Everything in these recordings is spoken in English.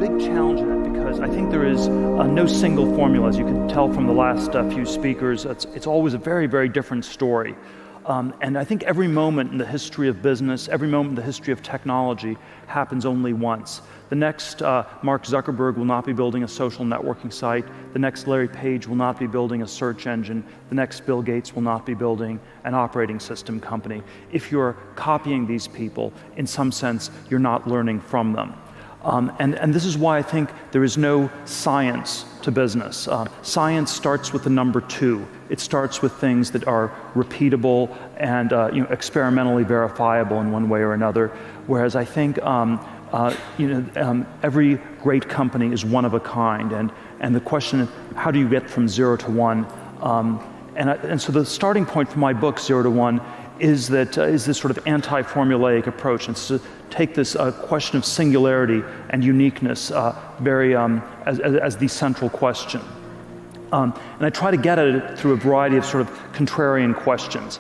big challenge in it because I think there is no single formula. As you can tell from the last few speakers, it's always a very, very different story. And I think every moment in the history of business, every moment in the history of technology happens only once. The next Mark Zuckerberg will not be building a social networking site. The next Larry Page will not be building a search engine. The next Bill Gates will not be building an operating system company. If you're copying these people, in some sense, you're not learning from them. And this is why I think there is no science to business. Science starts with the number 2. It starts with things that are repeatable and experimentally verifiable in one way or another. Whereas I think every great company is one of a kind, and the question is, how do you get from 0 to 1? And so the starting point for my book, 0 to 1, is this sort of anti-formulaic approach. It's to take this question of singularity and uniqueness as the central question. And I try to get at it through a variety of sort of contrarian questions.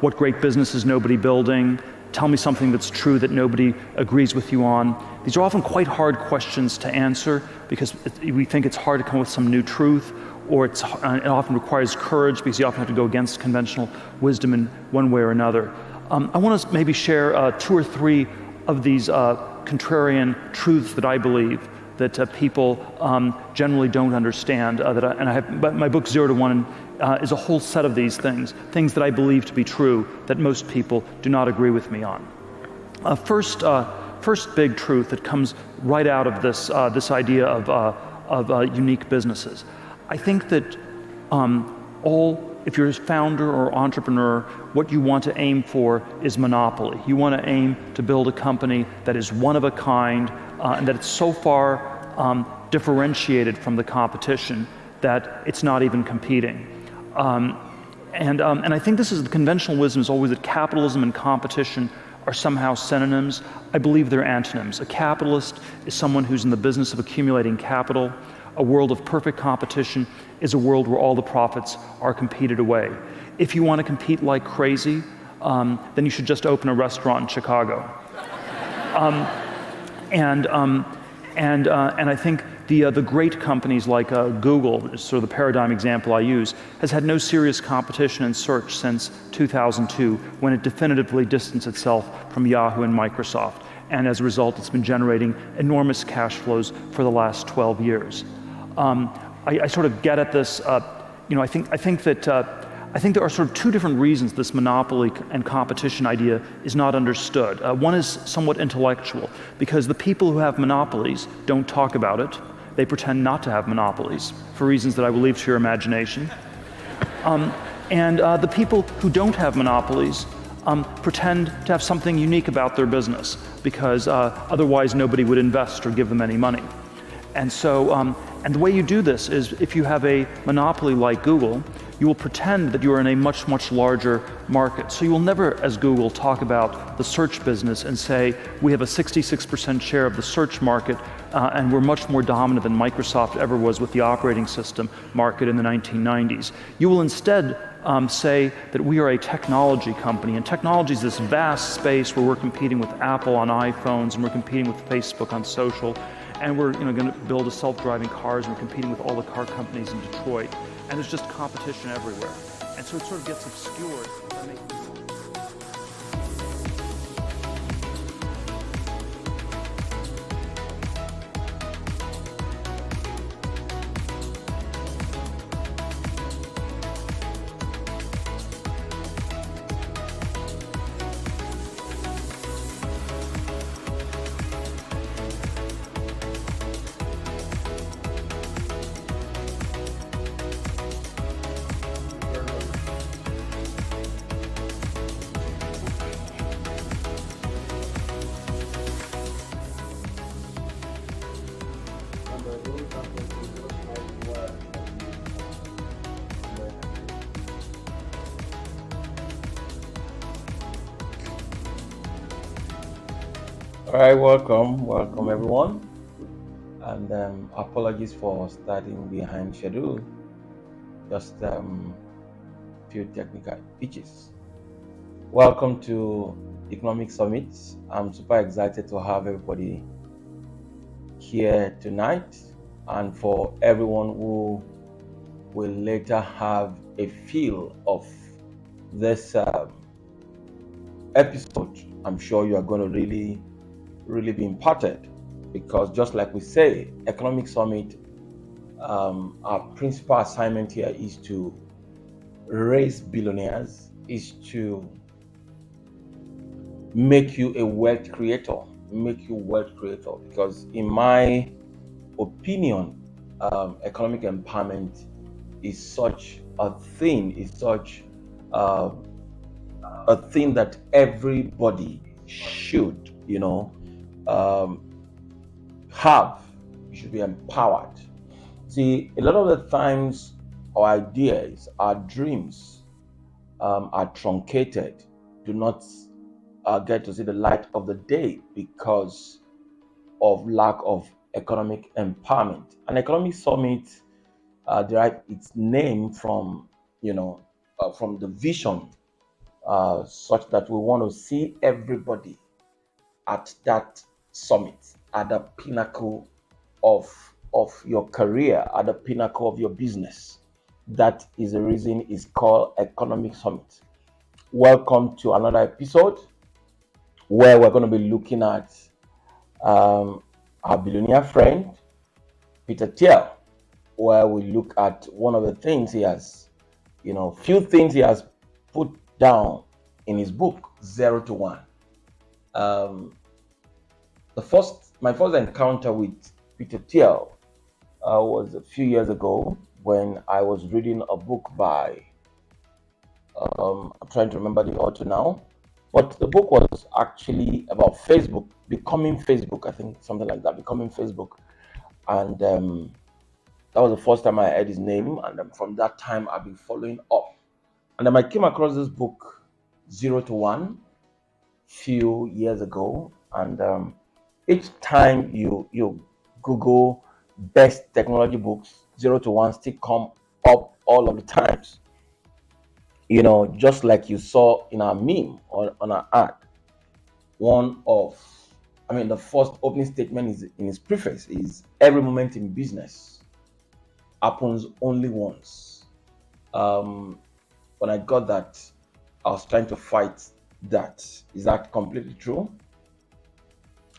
What great business is nobody building? Tell me something that's true that nobody agrees with you on. These are often quite hard questions to answer because we think it's hard to come up with some new truth, or it often requires courage because you often have to go against conventional wisdom in one way or another. I want to maybe share 2 or 3 of these contrarian truths that I believe that people generally don't understand. But my book 0 to 1 is a whole set of these things that I believe to be true that most people do not agree with me on. First big truth that comes right out of this idea of unique businesses. I think that if you're a founder or entrepreneur, what you want to aim for is monopoly. You want to aim to build a company that is one of a kind and that it's so far differentiated from the competition that it's not even competing. And I think this is the conventional wisdom is always that capitalism and competition are somehow synonyms. I believe they're antonyms. A capitalist is someone who's in the business of accumulating capital. A world of perfect competition is a world where all the profits are competed away. If you want to compete like crazy, then you should just open a restaurant in Chicago. And I think the great companies like Google, is sort of the paradigm example I use, has had no serious competition in search since 2002, when it definitively distanced itself from Yahoo and Microsoft. And as a result, it's been generating enormous cash flows for the last 12 years. I sort of get at this. I think there are sort of 2 different reasons this monopoly and competition idea is not understood. One is somewhat intellectual, because the people who have monopolies don't talk about it. They pretend not to have monopolies for reasons that I will leave to your imagination. And the people who don't have monopolies pretend to have something unique about their business, because otherwise nobody would invest or give them any money. And so, and the way you do this is, if you have a monopoly like Google, you will pretend that you're in a much, much larger market. So you will never, as Google, talk about the search business and say, we have a 66% share of the search market, and we're much more dominant than Microsoft ever was with the operating system market in the 1990s. You will instead say that we are a technology company, and technology is this vast space where we're competing with Apple on iPhones, and we're competing with Facebook on social, and we're going to build a self-driving cars, and we're competing with all the car companies in Detroit, and there's just competition everywhere. And so it sort of gets obscured by making All right, welcome everyone, and apologies for starting behind schedule. Just few technical issues. Welcome to Economic Summit. I'm super excited to have everybody here tonight, and for everyone who will later have a feel of this episode. I'm sure you are going to really be imparted, because just like we say, Economic Summit, our principal assignment here is to raise billionaires, is to make you a wealth creator, because in my opinion, economic empowerment is such a thing, a thing that everybody should, have. You should be empowered. See, a lot of the times our ideas, our dreams are truncated, do not get to see the light of the day because of lack of economic empowerment. An economic summit derived its name from, from the vision, such that we want to see everybody at that summit, at the pinnacle of your career, at the pinnacle of your business. That is the reason it's called Economic Summit. Welcome to another episode where we're going to be looking at our billionaire friend, Peter Thiel, where we look at one of the things he has, few things he has put down in his book, 0 to 1. My first encounter with Peter Thiel was a few years ago when I was reading a book by, I'm trying to remember the author now, but the book was actually about Facebook, becoming Facebook, I think, something like that, becoming Facebook. And that was the first time I heard his name, and from that time I've been following up. And then I came across this book, 0 to 1, few years ago, and each time you Google best technology books, 0 to 1 still come up all of the times. Just like you saw in our meme or on our ad. The first opening statement is in his preface is, every moment in business happens only once. When I got that, I was trying to fight that. Is that completely true?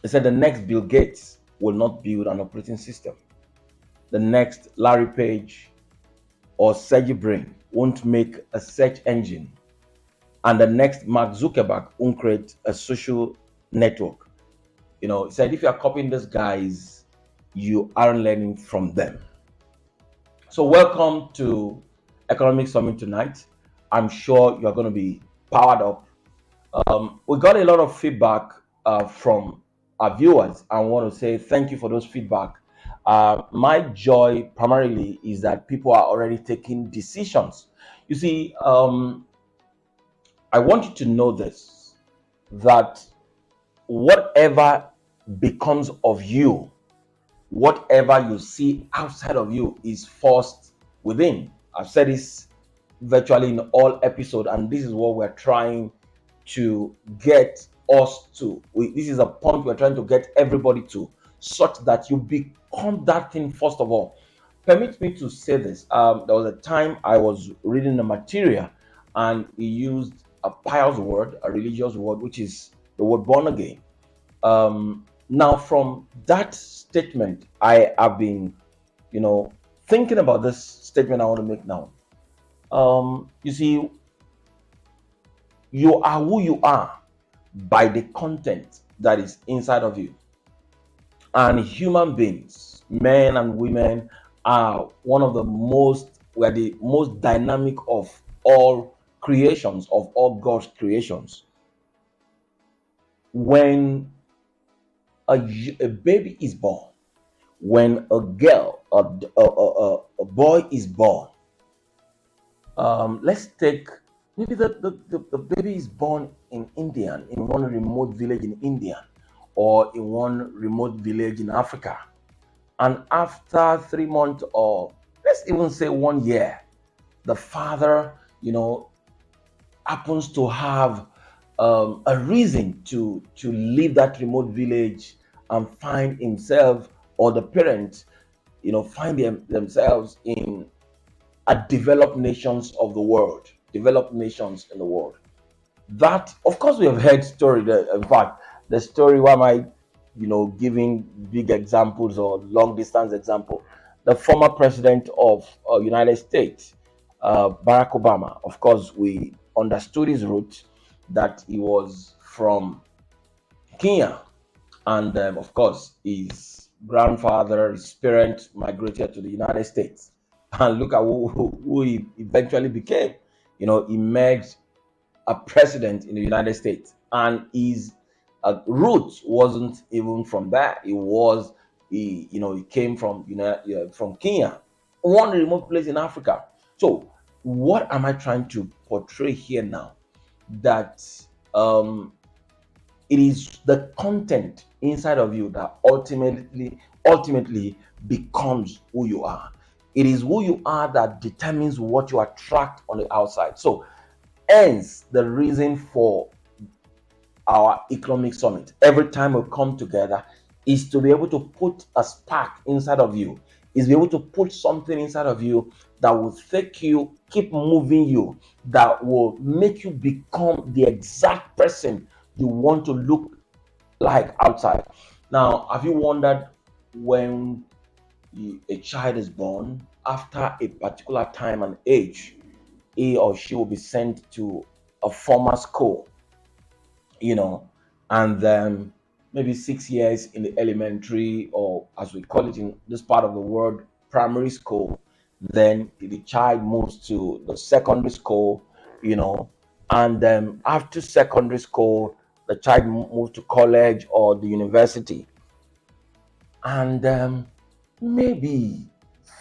He said the next Bill Gates will not build an operating system. The next Larry Page or Sergey Brin won't make a search engine. And the next Mark Zuckerberg won't create a social network. He said, if you are copying these guys, you aren't learning from them. So welcome to Economic Summit tonight. I'm sure you're going to be powered up. We got a lot of feedback from our viewers. I want to say thank you for those feedback. My joy primarily is that people are already taking decisions. You see, I want you to know this, that whatever becomes of you, whatever you see outside of you is first within. I've said this virtually in all episodes, and this is what we're trying to get us to. This is a point we're trying to get everybody to, such that you become that thing first of all. Permit me to say this. There was a time I was reading the material, and he used a pious word, a religious word, which is the word born again. Now, from that statement, I have been, thinking about this statement I want to make now. You see, you are who you are by the content that is inside of you. And human beings, men and women, are we're the most dynamic of all creations, of all God's creations. When a baby is born, when a girl, a boy is born, let's take maybe the baby is born in India, in one remote village in India, or in one remote village in Africa. And after 3 months, or let's even say 1 year, the father, happens to have a reason to leave that remote village and find himself or the parents, find themselves in developed nations of the world, developed nations in the world. That, of course, we have heard story. In fact, the story, why am I, giving big examples or long distance example? The former president of United States, Barack Obama. Of course, we understood his roots, that he was from Kenya, and of course, his grandfather, his parents migrated to the United States. And look at who he eventually became. He made a president in the United States, and his roots wasn't even from that. He came from from Kenya, one remote place in Africa. So, what am I trying to portray here now? That it is the content inside of you that ultimately becomes who you are. It is who you are that determines what you attract on the outside. So, hence the reason for our economic summit every time we come together is to be able to put a spark inside of you, is be able to put something inside of you that will take you, keep moving you, that will make you become the exact person you want to look like outside. Now, have you wondered, when a child is born, after a particular time and age, he or she will be sent to a formal school, and then maybe 6 years in the elementary, or as we call it in this part of the world, primary school. Then the child moves to the secondary school, and then after secondary school, the child moves to college or the university. And maybe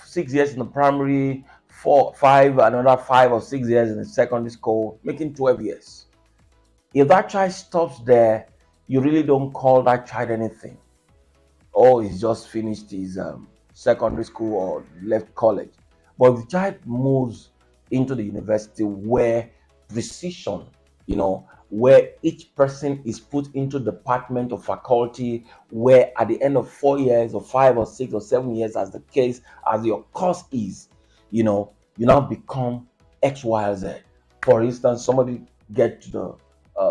6 years in the primary, 4, 5, another 5 or 6 years in the secondary school, making 12 years. If that child stops there, you really don't call that child anything. Oh, he's just finished his secondary school or left college. But if the child moves into the university, where precision, where each person is put into department or faculty, where at the end of 4 years or 5 or 6 or 7 years, as the case, as your course is, you now become X, Y, or Z. For instance, somebody get to the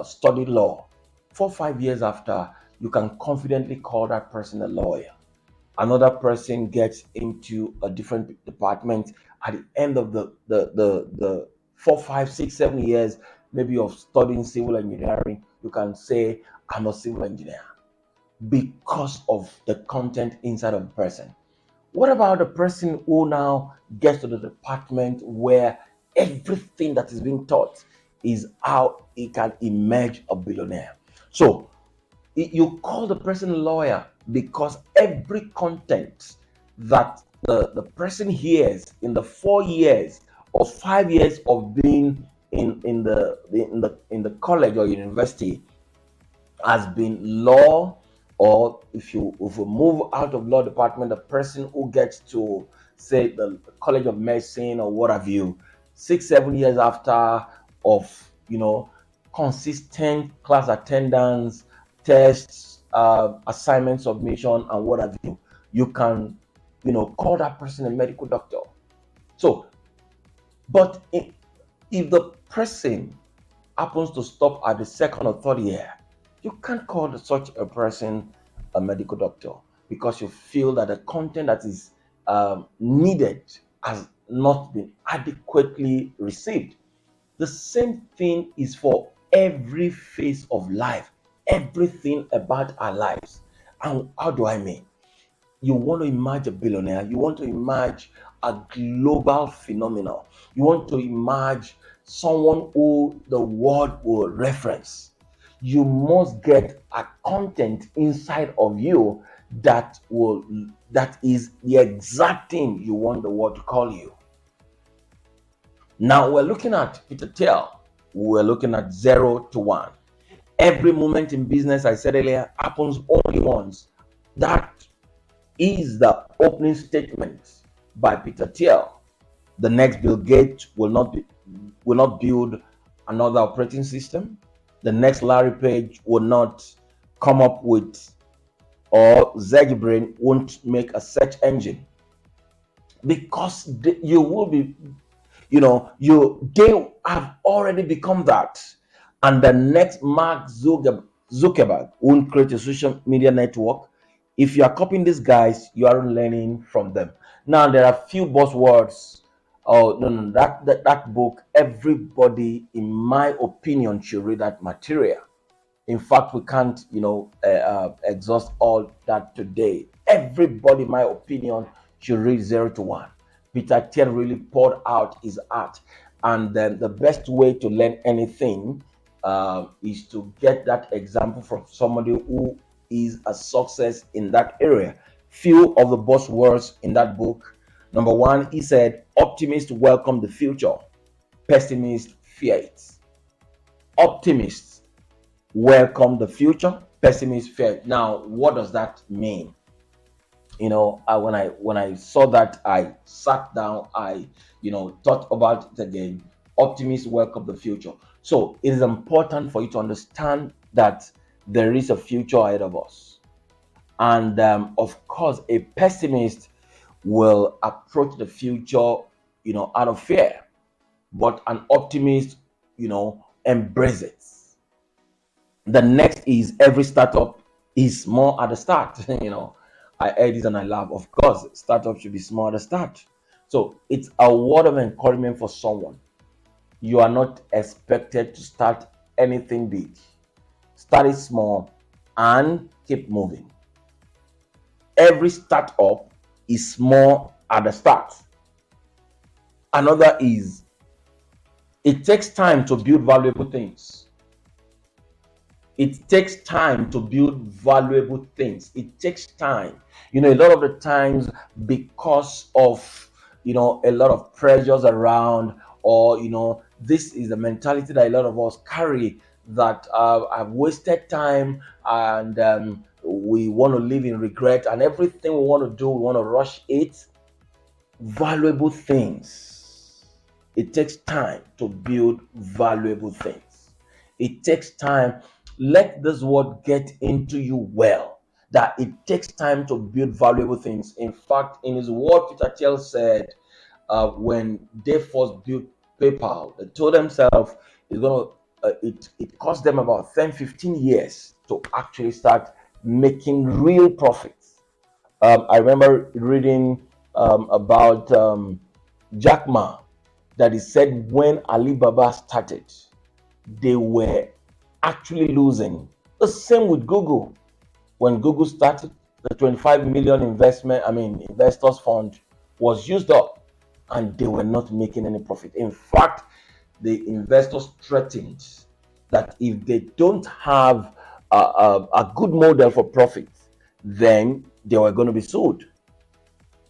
study law. 4 or 5 years after, you can confidently call that person a lawyer. Another person gets into a different department. At the end of the 4, 5, 6, 7 years, maybe of studying civil engineering, you can say, I'm a civil engineer, because of the content inside of the person. What about the person who now gets to the department where everything that is being taught is how he can emerge a billionaire? So you call the person a lawyer because every content that the person hears in the 4 years or 5 years of being in the college or university has been law. Or if you move out of law department, the person who gets to, say, the College of Medicine or what have you, 6, 7 years after of consistent class attendance, tests, assignment submission, and what have you, you can call that person a medical doctor. So, but if the person happens to stop at the second or third year, you can't call such a person a medical doctor, because you feel that the content that is needed has not been adequately received. The same thing is for every phase of life, everything about our lives. And how do I mean? You want to emerge a billionaire, you want to emerge a global phenomenon, you want to emerge someone who the world will reference. You must get a content inside of you that is the exact thing you want the world to call you. Now we're looking at Peter Thiel. We're looking at 0 to 1. Every moment in business, I said earlier, happens only once. That is the opening statement by Peter Thiel. The next Bill Gates will not build another operating system. The next Larry Page will not come up with or ZBrain won't make a search engine, because you will be, they have already become that. And the next Mark Zuckerberg won't create a social media network. If you are copying these guys, you aren't learning from them. Now there are few buzzwords. Oh no, no, that book, everybody, in my opinion, should read that material. In fact, we can't, exhaust all that today. Everybody, in my opinion, should read 0 to 1. Peter Thiel really poured out his art, and then the best way to learn anything is to get that example from somebody who is a success in that area. Few of the buzzwords in that book. Number one, he said, optimists welcome the future, pessimists fear it. Optimists welcome the future, pessimists fear it. Now, what does that mean? When I saw that, I sat down, I thought about it again. Optimists welcome the future. So it is important for you to understand that there is a future ahead of us. And of course, a pessimist will approach the future out of fear, but an optimist embrace it. The next is, every startup is small at the start. I heard this and I laugh. Of course, startup should be small at the start. So it's a word of encouragement for someone. You are not expected to start anything big. Start it small and keep moving. Every startup is small at the start. Another is, it takes time to build valuable things. It takes time to build valuable things. It takes time. A lot of the times, because of, a lot of pressures around, or, this is the mentality that a lot of us carry, that I've wasted time, and we want to live in regret, and everything we want to do, we want to rush it. Valuable things. It takes time to build valuable things. It takes time. Let this word get into you well, that it takes time to build valuable things. In fact, in his word, Peter Thiel said, when they first built PayPal, they told themselves it cost them about 10-15 years to actually start making real profits. I remember reading about Jack Ma, that he said when Alibaba started, they were actually losing. The same with Google. When Google started, the 25 million investors fund was used up, and they were not making any profit. In fact, the investors threatened that if they don't have a good model for profit, then they were going to be sued.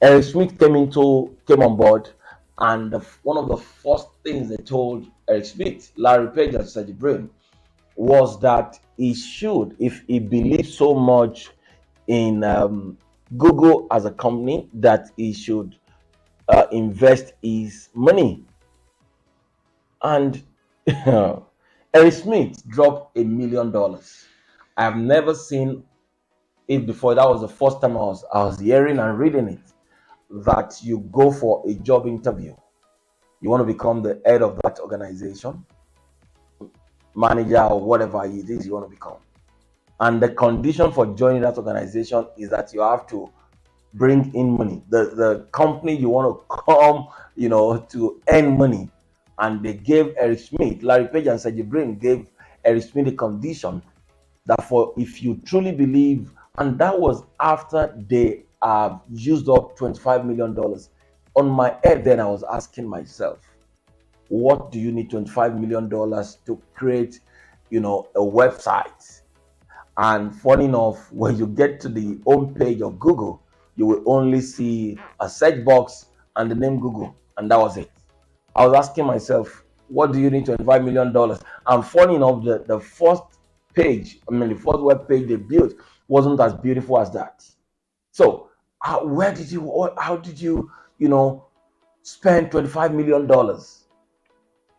Eric Schmidt came on board, and one of the first things they told Eric Schmidt, Larry Page, and Sergey Brin was that he should, if he believes so much in Google as a company, that he should invest his money. And Eric Smith dropped $1 million. I have never seen it before. That was the first time I was hearing and reading it, that you go for a job interview. You want to become the head of that organization, manager, or whatever it is you want to become. And the condition for joining that organization is that you have to bring in money. The company you want to come, to earn money. And they gave Eric Schmidt, Larry Page and Sergey Brin gave Eric Schmidt the condition that if you truly believe, and that was after they used up $25 million. On my head, then I was asking myself, what do you need $25 million to create, a website? And funny enough, when you get to the home page of Google, you will only see a search box and the name Google, and that was it. I was asking myself, what do you need $25 million? And funny enough, the first page, the first web page they built wasn't as beautiful as that. So how did you spend $25 million?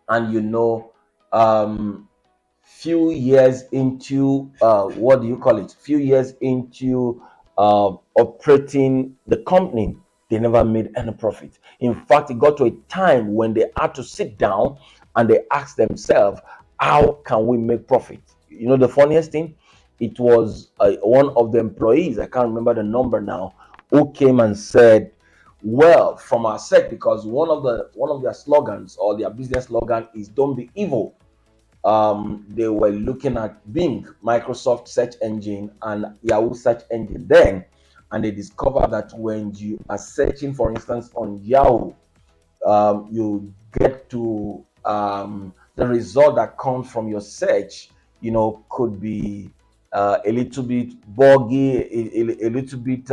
And few years into few years into operating the company, they never made any profit. In fact, it got to a time when they had to sit down and they asked themselves, how can we make profit? You know, the funniest thing, it was one of the employees, I can't remember the number now, who came and said, well, from our side, because one of their slogans or their business slogan is "Don't be evil." They were looking at Bing, Microsoft search engine, and Yahoo search engine then, and they discovered that when you are searching, for instance, on Yahoo, you get to the result that comes from your search, could be a little bit buggy, a little bit,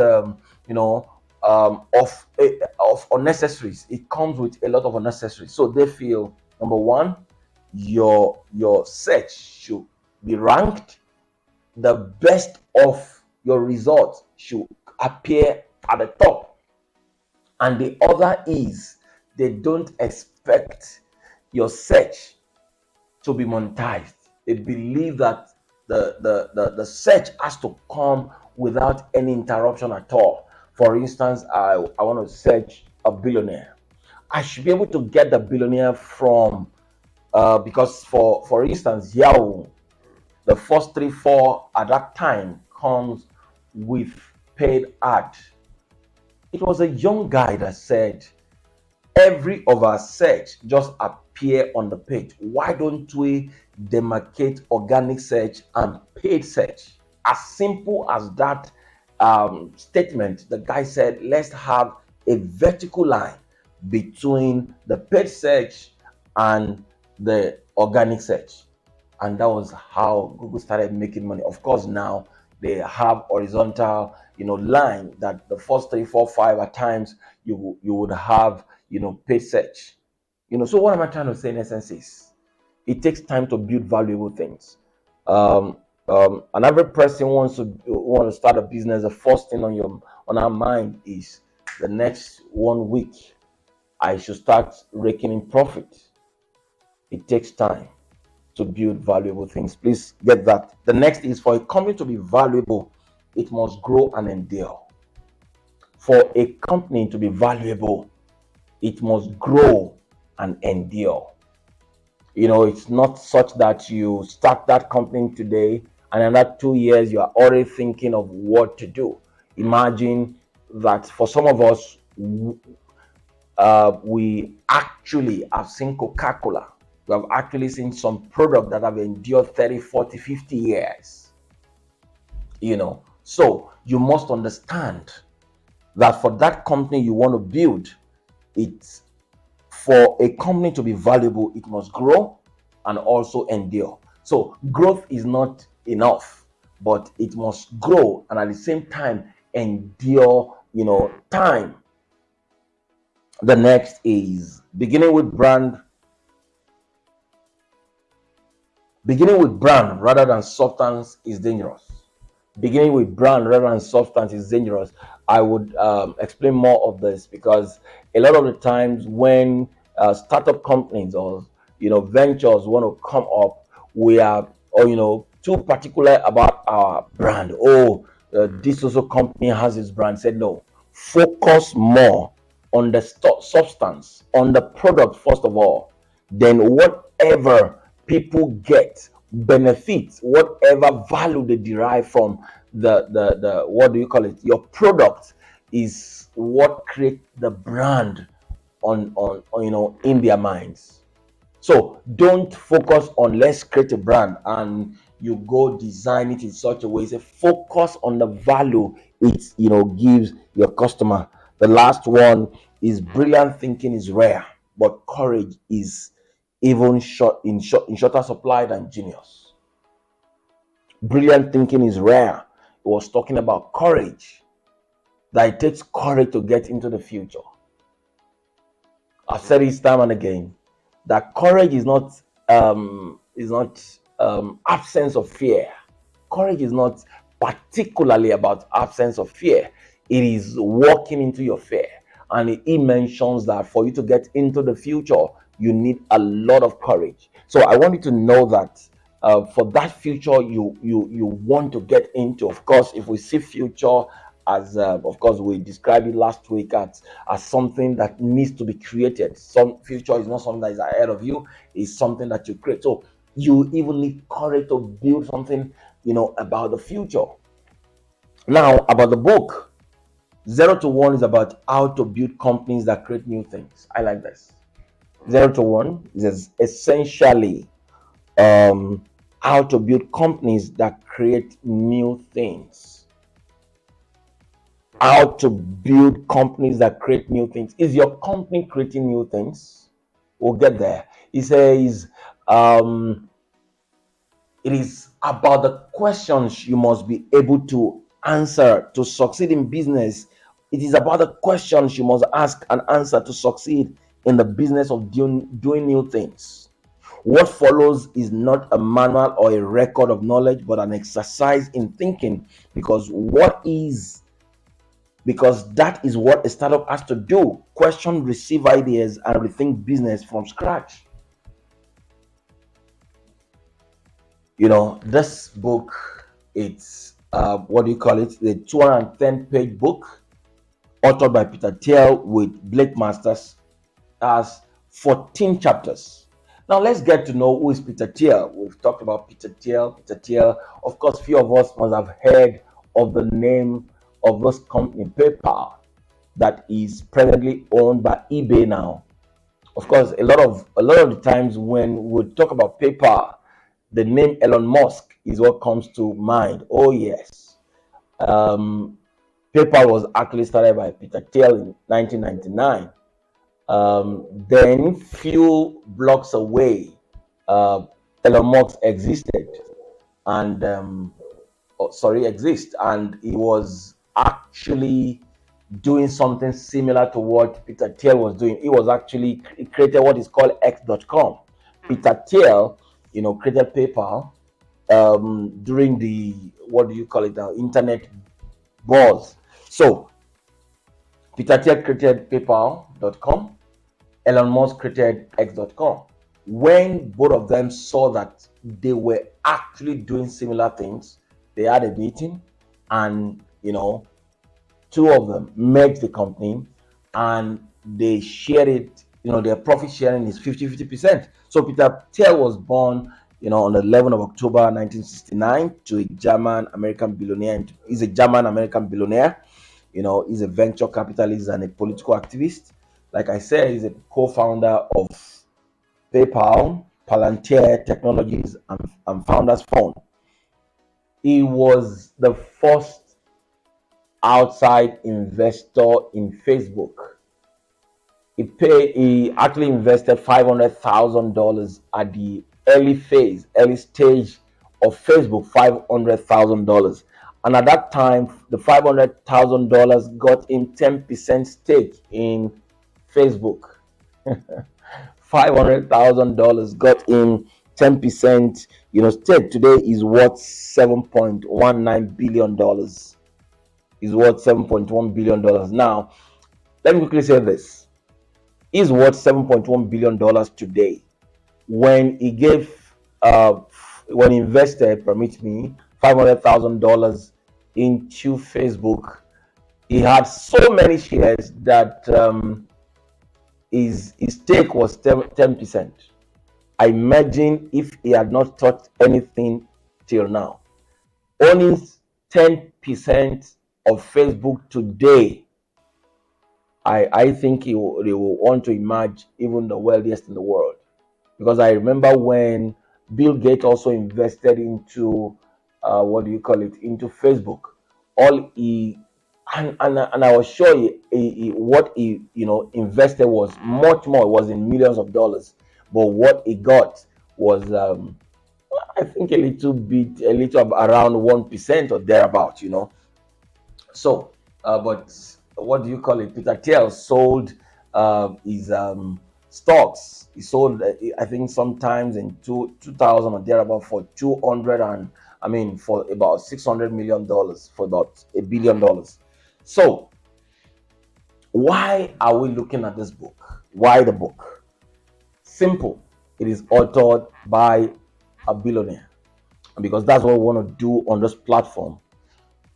of unnecessaries. It comes with a lot of unnecessaries. So they feel, number one, your search should be ranked. The best of your results should appear at the top. And the other is they don't expect your search to be monetized. They believe that the search has to come without any interruption at all. For instance, I want to search a billionaire. I should be able to get the billionaire from because for instance, Yahoo, the first 3 4 at that time comes with paid ad. It was a young guy that said, every of our search just appear on the page. Why don't we demarcate organic search and paid search? As simple as that statement, the guy said, let's have a vertical line between the paid search and the organic search. And that was how Google started making money. Of course, now they have horizontal, line that the first 3 4 5 at times you would have, paid search. So what am I trying to say in essence is, it takes time to build valuable things. And every person want to start a business. The first thing on our mind is, the next 1 week I should start raking in profit. It takes time to build valuable things. Please get that. The next is, for a company to be valuable, it must grow and endure. For a company to be valuable, it must grow and endure. It's not such that you start that company today and in that 2 years you are already thinking of what to do. Imagine that for some of us, we actually have seen Coca-Cola. We have actually seen some product that have endured 30, 40, 50 years. So you must understand that for that company you want to build, it's for a company to be valuable, it must grow and also endure. So growth is not enough, but it must grow and at the same time endure, time. The next is beginning with brand rather than substance is dangerous. Beginning with brand rather than substance is dangerous. I would explain more of this, because a lot of the times when startup companies or ventures want to come up, we are too particular about our brand. This also company has its brand. Said no. Focus more on the substance, on the product first of all, then whatever people get benefits, whatever value they derive from the what do you call it, your product, is what creates the brand on in their minds. So don't focus on let's create a brand and you go design it in such a way. Say focus on the value it gives your customer. The last one is brilliant thinking is rare, but courage is even in shorter supply than genius. Brilliant thinking is rare. It was talking about courage, that it takes courage to get into the future. I've said this time and again that courage is not absence of fear. Courage is not particularly about absence of fear. It is walking into your fear. And he mentions that for you to get into the future, you need a lot of courage. So I want you to know that for that future you want to get into. Of course, if we see future as of course we described it last week as something that needs to be created. Some future is not something that is ahead of you, it's something that you create. So you even need courage to build something, about the future. Now, about the book, 0 to 1 is about how to build companies that create new things. I like this. 0 to 1 is essentially how to build companies that create new things. How to build companies that create new things. Is your company creating new things? We'll get there. He says, it is about the questions you must be able to answer to succeed in business. It is about the questions you must ask and answer to succeed in the business of doing new things. What follows is not a manual or a record of knowledge, but an exercise in thinking, because that is what a startup has to do: question, receive ideas, and rethink business from scratch. This book, it's what do you call it? The 210-page book, authored by Peter Thiel with Blake Masters, has 14 chapters. Now let's get to know who is Peter Thiel. We've talked about Peter Thiel. Of course, few of us must have heard of the name of this company, PayPal, that is presently owned by eBay now. Of course, a lot of the times when we talk about PayPal, the name Elon Musk is what comes to mind. Oh yes. PayPal was actually started by Peter Thiel in 1999. Then few blocks away, Elon Musk existed, and and he was actually doing something similar to what Peter Thiel was doing. He created what is called X.com. Peter Thiel, created PayPal during the, what do you call it now, internet buzz. So Peter Thiel created PayPal.com. Elon Musk created X.com. When both of them saw that they were actually doing similar things, they had a meeting, and two of them merged the company, and they shared it. Their profit sharing is 50-50%. So Peter Thiel was born, on the 11th of October 1969 to a German-American billionaire. He's a German-American billionaire. He's a venture capitalist and a political activist. Like I said, he's a co-founder of PayPal, Palantir Technologies, and Founders Fund. He was the first outside investor in Facebook. He actually invested $500,000 at the early stage of Facebook, $500,000. And at that time, the $500,000 got him 10% stake in Facebook. $500,000 got him 10%, stake. Today is worth $7.19 billion. Is worth $7.1 billion. Now, let me quickly say this. He's worth $7.1 billion today. When he invested, permit me, $500,000 into Facebook, he had so many shares that his stake was 10%. I imagine if he had not touched anything till now, owning 10% of Facebook today, I think they will want to emerge even the wealthiest in the world. Because I remember when Bill Gates also invested into into Facebook. And I was sure what he invested was much more. It was in millions of dollars, but what he got was I think a little around 1% or thereabout. So, but what do you call it? Peter Thiel sold his stocks. He sold, I think, sometimes in 2000 or thereabout for for about $600 million, for about $1 billion. So, why are we looking at this book? Why the book? Simple. It is authored by a billionaire, because that's what we want to do on this platform.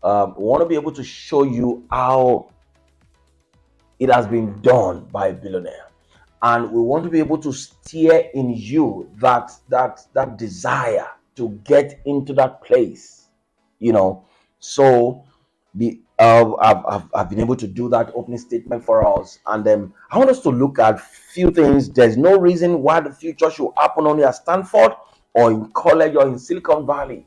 We want to be able to show you how it has been done by a billionaire, and we want to be able to steer in you that desire to get into that place, so I've been able to do that opening statement for us. And then I want us to look at few things. There's no reason why the future should happen only at Stanford or in college or in Silicon Valley.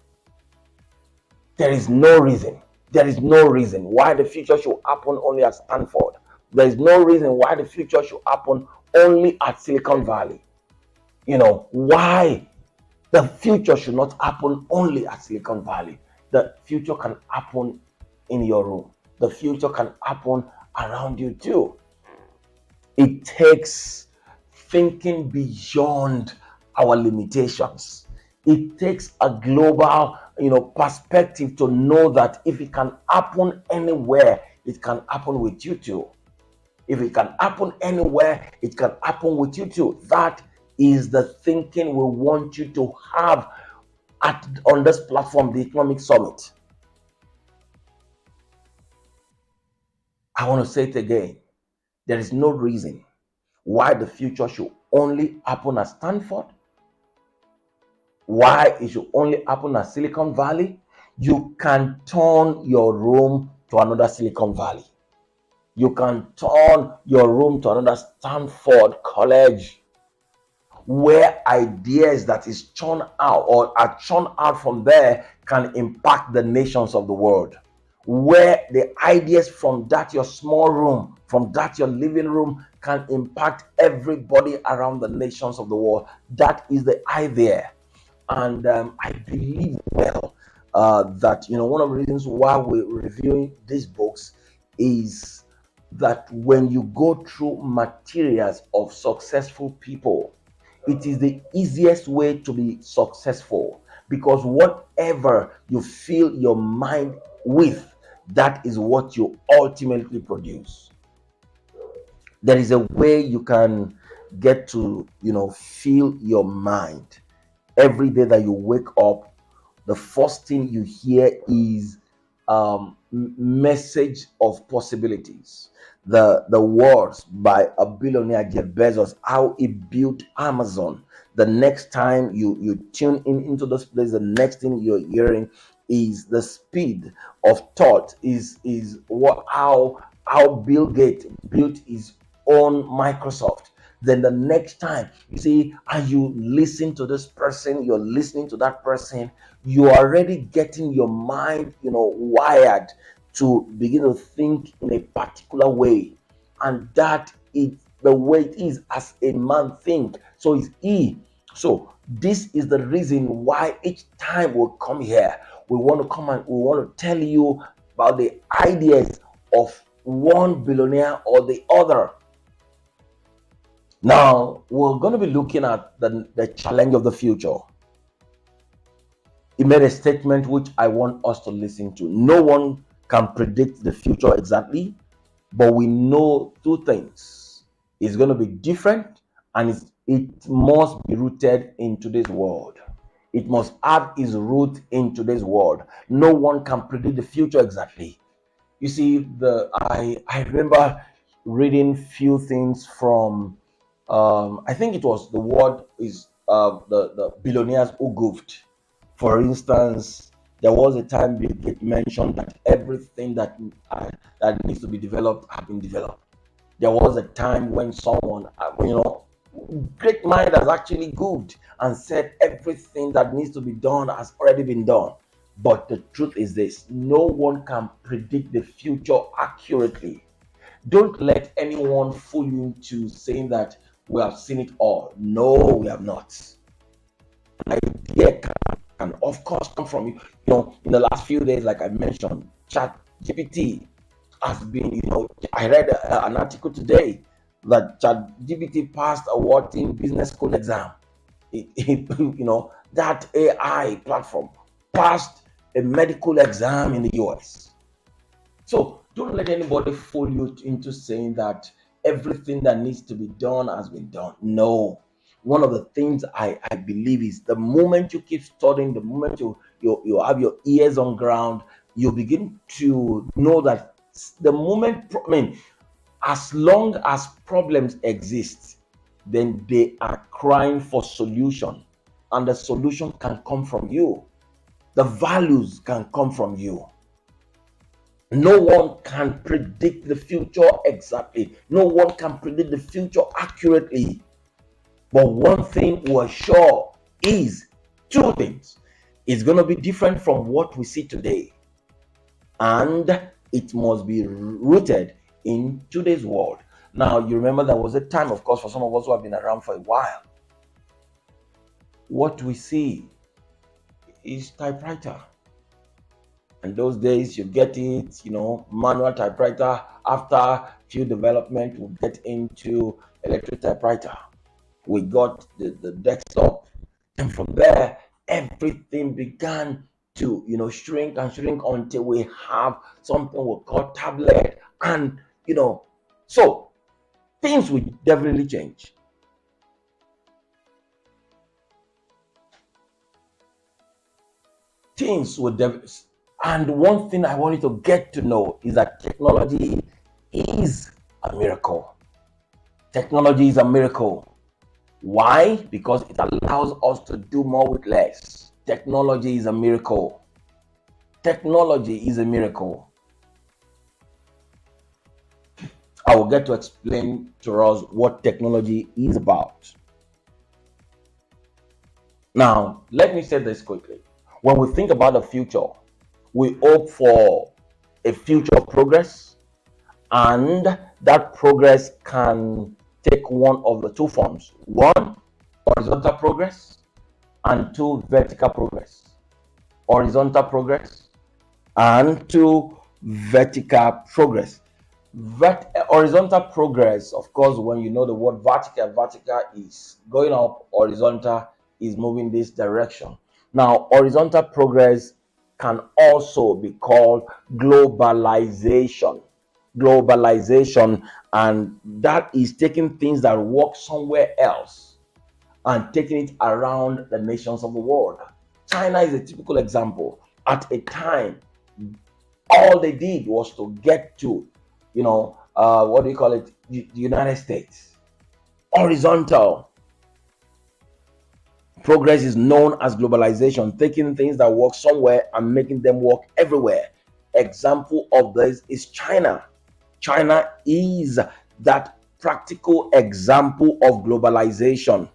There is no reason. There is no reason why the future should happen only at Stanford. There is no reason why the future should happen only at Silicon Valley. Why the future should not happen only at Silicon Valley. The future can happen in your room. The future can happen around you too. It takes thinking beyond our limitations. It takes a global, perspective to know that if it can happen anywhere, it can happen with you too. If it can happen anywhere, it can happen with you too. That is the thinking we want you to have on this platform, the Economic Summit. I want to say it again. There is no reason why the future should only happen at Stanford, why it should only happen at Silicon Valley. You can turn your room to another Silicon Valley. You can turn your room to another Stanford College, where ideas that is churned out or are churned out from there can impact the nations of the world. Where the ideas from that your small room, from that your living room, can impact everybody around the nations of the world. That is the idea. And I believe that one of the reasons why we're reviewing these books is that when you go through materials of successful people, it is the easiest way to be successful, because whatever you fill your mind with, that is what you ultimately produce. There is a way you can get to, fill your mind. Every day that you wake up, the first thing you hear is message of possibilities. The words by a billionaire, Jeff Bezos, how he built Amazon. The next time you tune into this place, the next thing you're hearing is the speed of thought, is how Bill Gates built his own Microsoft. Then the next time you see, and you listen to this person, you're listening to that person, you're already getting your mind, wired to begin to think in a particular way. And that is the way it is as a man think. So is he. So this is the reason why each time we come here, we want to come and we want to tell you about the ideas of one billionaire or the other. Now, we're going to be looking at the challenge of the future. He made a statement which I want us to listen to. No one can predict the future exactly, but we know two things. It's going to be different, and it must be rooted in today's world. It must have its root in today's world. No one can predict the future exactly. You see, I remember reading few things from I think it was the word is the billionaires who goofed. For instance, there was a time Bill Gates mentioned that everything that needs to be developed have been developed. There was a time when someone, great mind has actually goofed and said everything that needs to be done has already been done. But the truth is this: no one can predict the future accurately. Don't let anyone fool you into saying that we have seen it all. No, we have not. An idea can of course come from you. In the last few days, like I mentioned, ChatGPT has been, I read an article today that ChatGPT passed a Wharton Business School exam. That AI platform passed a medical exam in the US. So don't let anybody fool you into saying that everything that needs to be done has been done. No. One of the things I believe is the moment you keep studying, the moment you have your ears on ground, you begin to know that the moment, as long as problems exist, then they are crying for solution, and the solution can come from you. The values can come from you. No one can predict the future exactly. No one can predict the future accurately. But one thing we're sure is two things. It's going to be different from what we see today. And it must be rooted in today's world. Now, you remember there was a time, of course, for some of us who have been around for a while. What we see is typewriter. And those days, you get it, manual typewriter. After few development, we get into electric typewriter. We got the desktop. And from there, everything began to, shrink and shrink until we have something we call tablet. And, so things will definitely change. Things will definitely. And one thing I want you to get to know is that technology is a miracle. Technology is a miracle. Why? Because it allows us to do more with less. Technology is a miracle. Technology is a miracle. I will get to explain to us what technology is about. Now, let me say this quickly. When we think about the future, we hope for a future of progress, and that progress can take one of the two forms. One, horizontal progress, and two, vertical progress. Horizontal progress and two, vertical progress. Horizontal progress, of course, when you know the word vertical is going up, horizontal is moving this direction. Now, horizontal progress can also be called globalization. And that is taking things that work somewhere else and taking it around the nations of the world. China is a typical example. At a time, all they did was to get to, the United States. Horizontal progress is known as globalization, taking things that work somewhere and making them work everywhere. Example of this is China. China is that practical example of globalization.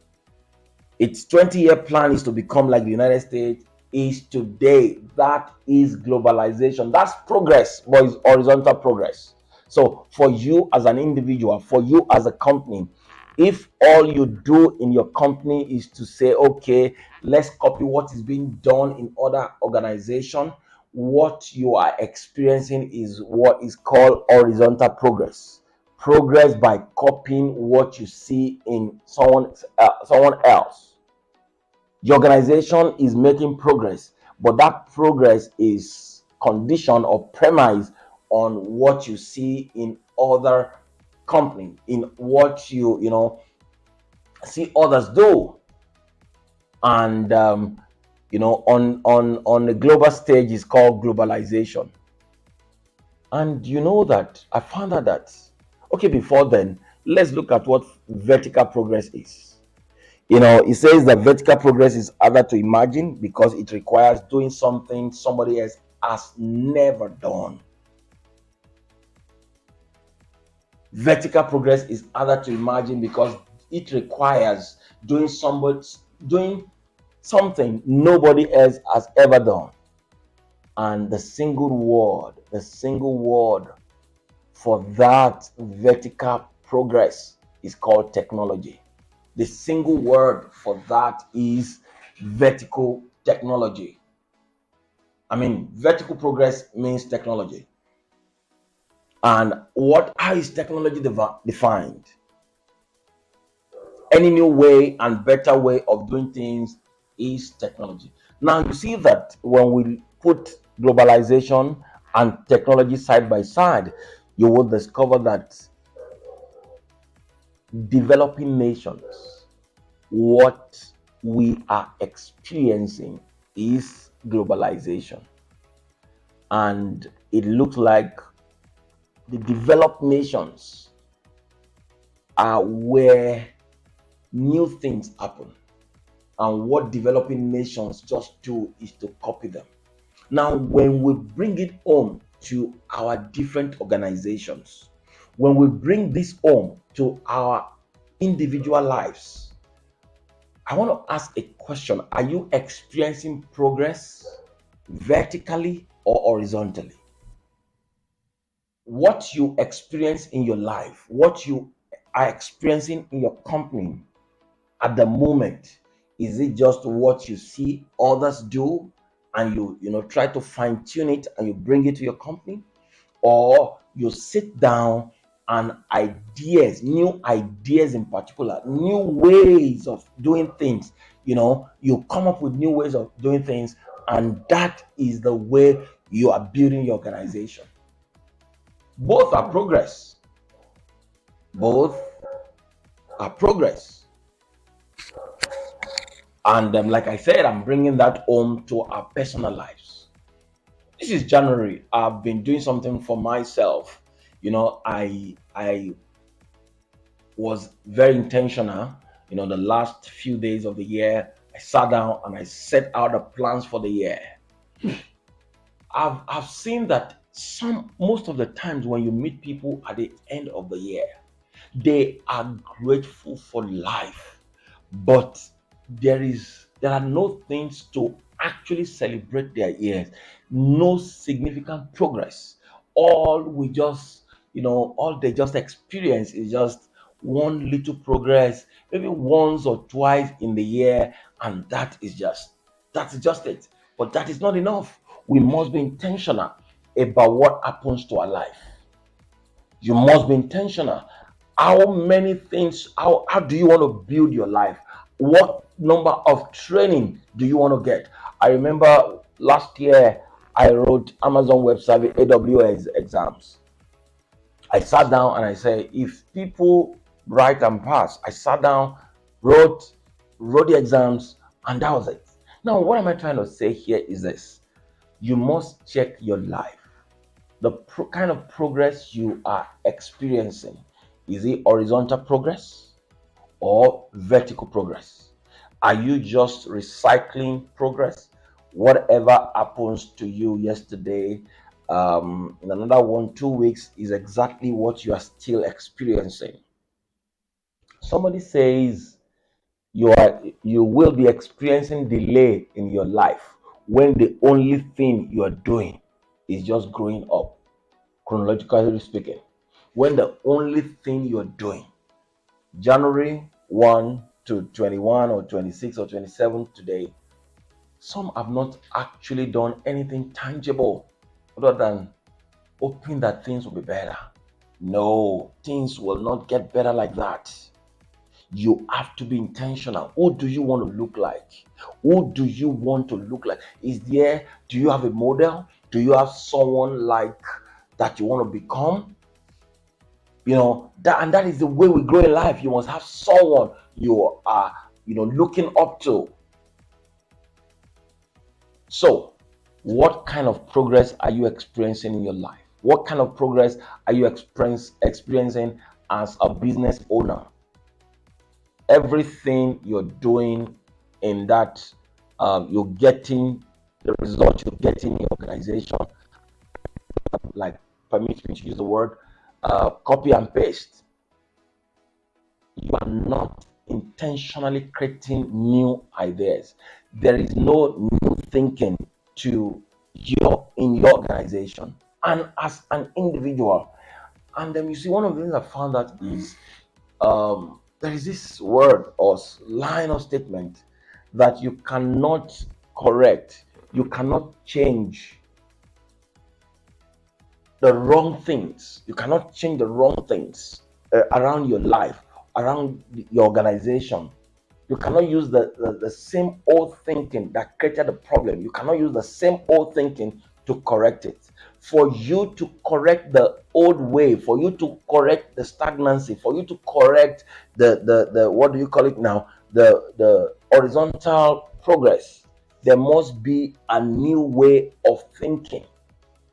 Its 20-year plan is to become like the United States is today. That is globalization. That's progress, but it's horizontal progress. So for you as an individual, for you as a company, if all you do in your company is to say, okay, let's copy what is being done in other organizations, what you are experiencing is what is called horizontal progress. Progress by copying what you see in someone else. The organization is making progress, but that progress is conditioned or premised on what you see in other company, in what you see others do. And on the global stage is called globalization. And that I found out that, okay, before then, let's look at what vertical progress is. It says that vertical progress is harder to imagine because it requires doing something somebody else has never done. Vertical progress is harder to imagine because it requires doing something nobody else has ever done. And the single word for that vertical progress is called technology. The single word for that is vertical technology. Vertical progress means technology. And how is technology defined? Any new way and better way of doing things is technology. Now you see that when we put globalization and technology side by side, you will discover that developing nations, what we are experiencing is globalization. and it looks like the developed nations are where new things happen, and what developing nations just do is to copy them. Now, when we bring it home to our different organizations, when we bring this home to our individual lives, I want to ask a question. Are you experiencing progress vertically or horizontally? What you experience in your life, what you are experiencing in your company at the moment, is it just what you see others do and you try to fine tune it and you bring it to your company, or you sit down and new ideas in particular, new ways of doing things, you come up with new ways of doing things, and that is the way you are building your organization? Both are progress. Both are progress. And like I said, I'm bringing that home to our personal lives. This is January. I've been doing something for myself. I was very intentional. The last few days of the year, I sat down and I set out the plans for the year. I've seen that most of the times when you meet people at the end of the year, they are grateful for life, but there are no things to actually celebrate their years, no significant progress. All they just experience is just one little progress, maybe once or twice in the year, and that's just it. But that is not enough. We must be intentional about what happens to our life. You must be intentional. How many things, how do you want to build your life? What number of training do you want to get? I remember last year I wrote Amazon Web Service AWS exams. I sat down and I said, if people write and pass, I sat down, wrote the exams, and that was it. Now, what am I trying to say here is this: you must check your life. The kind of progress you are experiencing, is it horizontal progress or vertical progress? Are you just recycling progress? Whatever happens to you yesterday, in another 1-2 weeks, is exactly what you are still experiencing. Somebody says you will be experiencing delay in your life when the only thing you are doing is just growing up, chronologically speaking. When the only thing you're doing, January 1 to 21 or 26 or 27 today, some have not actually done anything tangible other than hoping that things will be better. No, things will not get better like that. You have to be intentional. Who do you want to look like? Who do you want to look like? Do you have a model? Do you have someone like that you want to become? That is the way we grow in life. You must have someone you are looking up to. So what kind of progress are you experiencing in your life? What kind of progress are you experiencing as a business owner? Everything you're doing in that, you're getting the result you're getting in your organization, like, permit me to use the word, copy and paste. You are not intentionally creating new ideas. There is no new thinking in your organization and as an individual. And then you see, one of the things I found out is, there is this word or line of statement that you cannot correct, you cannot change the wrong things. You cannot change the wrong things around your life, around your organization. You cannot use the same old thinking that created the problem. You cannot use the same old thinking to correct it. For you to correct the old way, for you to correct the stagnancy, for you to correct the what do you call it now? The horizontal progress, there must be a new way of thinking.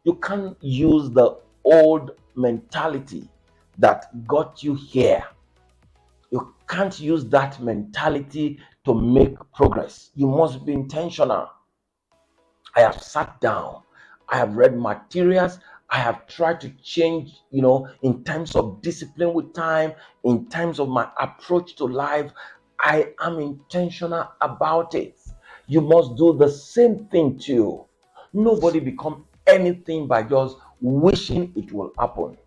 You can't use the old mentality that got you here. You can't use that mentality to make progress. You must be intentional. I have sat down, I have read materials, I have tried to change, in terms of discipline with time, in terms of my approach to life. I am intentional about it. You must do the same thing too. Nobody become anything by just wishing it will happen.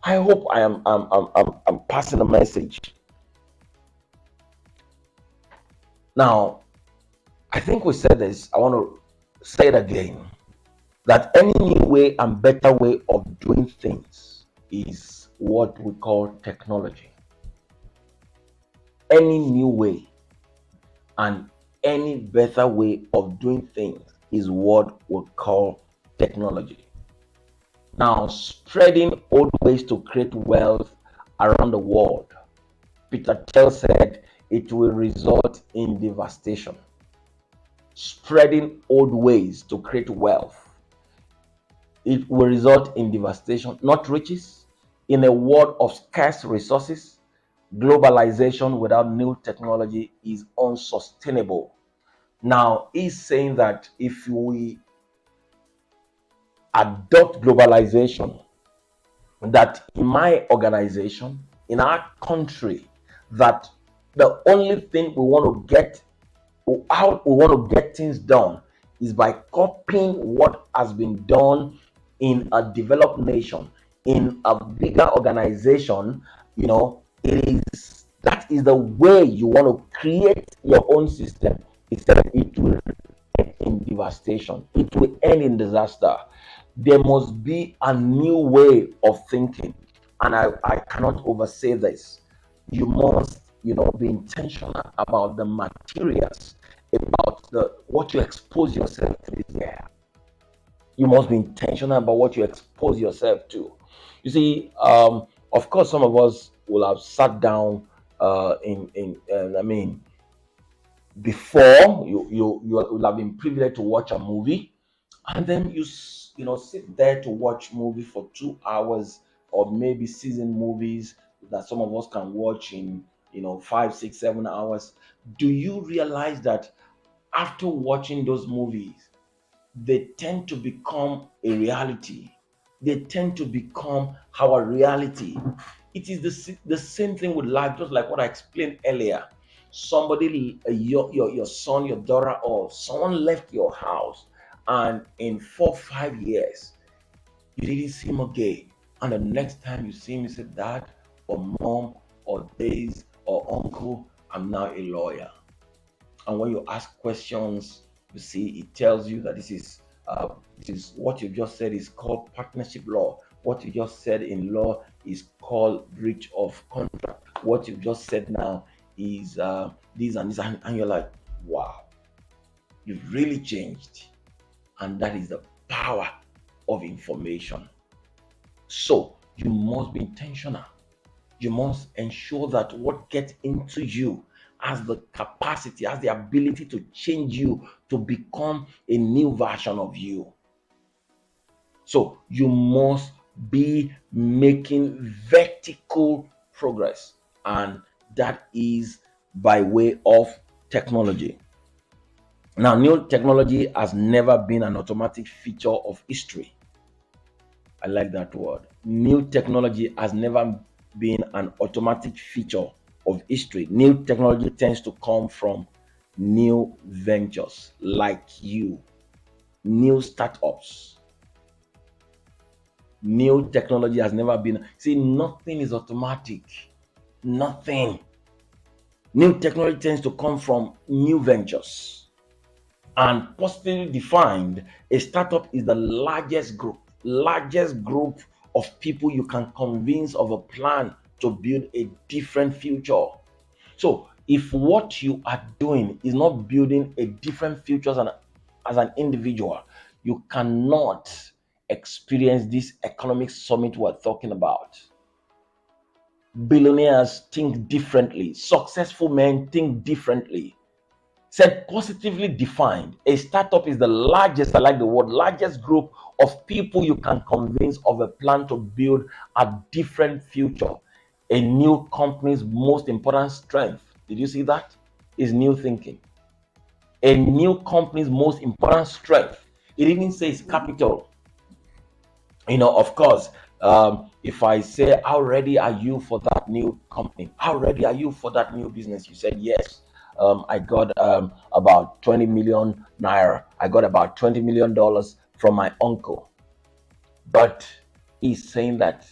I hope I'm passing a message. Now, I think we said this. I want to say it again. That any new way and better way of doing things is what we call technology. Any new way and any better way of doing things is what we call technology. Now, spreading old ways to create wealth around the world, Peter Thiel said it will result in devastation. Spreading old ways to create wealth, it will result in devastation, not riches. In a world of scarce resources, globalization without new technology is unsustainable. Now, he's saying that if we adopt globalization, that in my organization, in our country, that the only thing we want to get, how we want to get things done, is by copying what has been done in a developed nation, in a bigger organization. That is the way you want to create your own system. Instead, it will end in devastation, it will end in disaster. There must be a new way of thinking, and I cannot oversay this. You must, be intentional about the materials, about the what you expose yourself to this year. You must be intentional about what you expose yourself to. You see, of course, some of us will have sat down before you will have been privileged to watch a movie, and then sit there to watch movie for 2 hours, or maybe season movies that some of us can watch in 5, 6, 7 hours. Do you realize that after watching those movies, they tend to become a reality? They tend to become our reality. It is the same thing with life, just like what I explained earlier. Somebody, your son, your daughter, or someone left your house, and in 4, 5 years, you didn't see him again. And the next time you see him, you say, Dad, or Mom, or Days, or Uncle, I'm now a lawyer. And when you ask questions, you see it tells you that this is what you just said is called partnership law. What you just said in law is called breach of contract. What you just said now is this and this, and you're like, wow, you've really changed. And that is the power of information. So you must be intentional. You must ensure that what gets into you has the capacity, has the ability to change you to become a new version of you. So you must be making vertical progress, and that is by way of technology. Now, new technology has never been an automatic feature of history. I like that word. New technology has never been an automatic feature of history. New technology tends to come from new ventures like new startups. New technology has never been. See, nothing is automatic. Nothing. New technology tends to come from new ventures. And positively defined, a startup is the largest group of people you can convince of a plan to build a different future. So if what you are doing is not building a different future as an individual, you cannot experience this economic summit we're talking about. Billionaires think differently. Successful men think differently. Said positively defined, a startup is the largest, I like the word, largest group of people you can convince of a plan to build a different future. A new company's most important strength, did you see that? Is new thinking. A new company's most important strength. It didn't say it's capital. Of course, if I say, how ready are you for that new company? How ready are you for that new business? You said, yes. I got about 20 million naira. I got about $20 million from my uncle. But he's saying that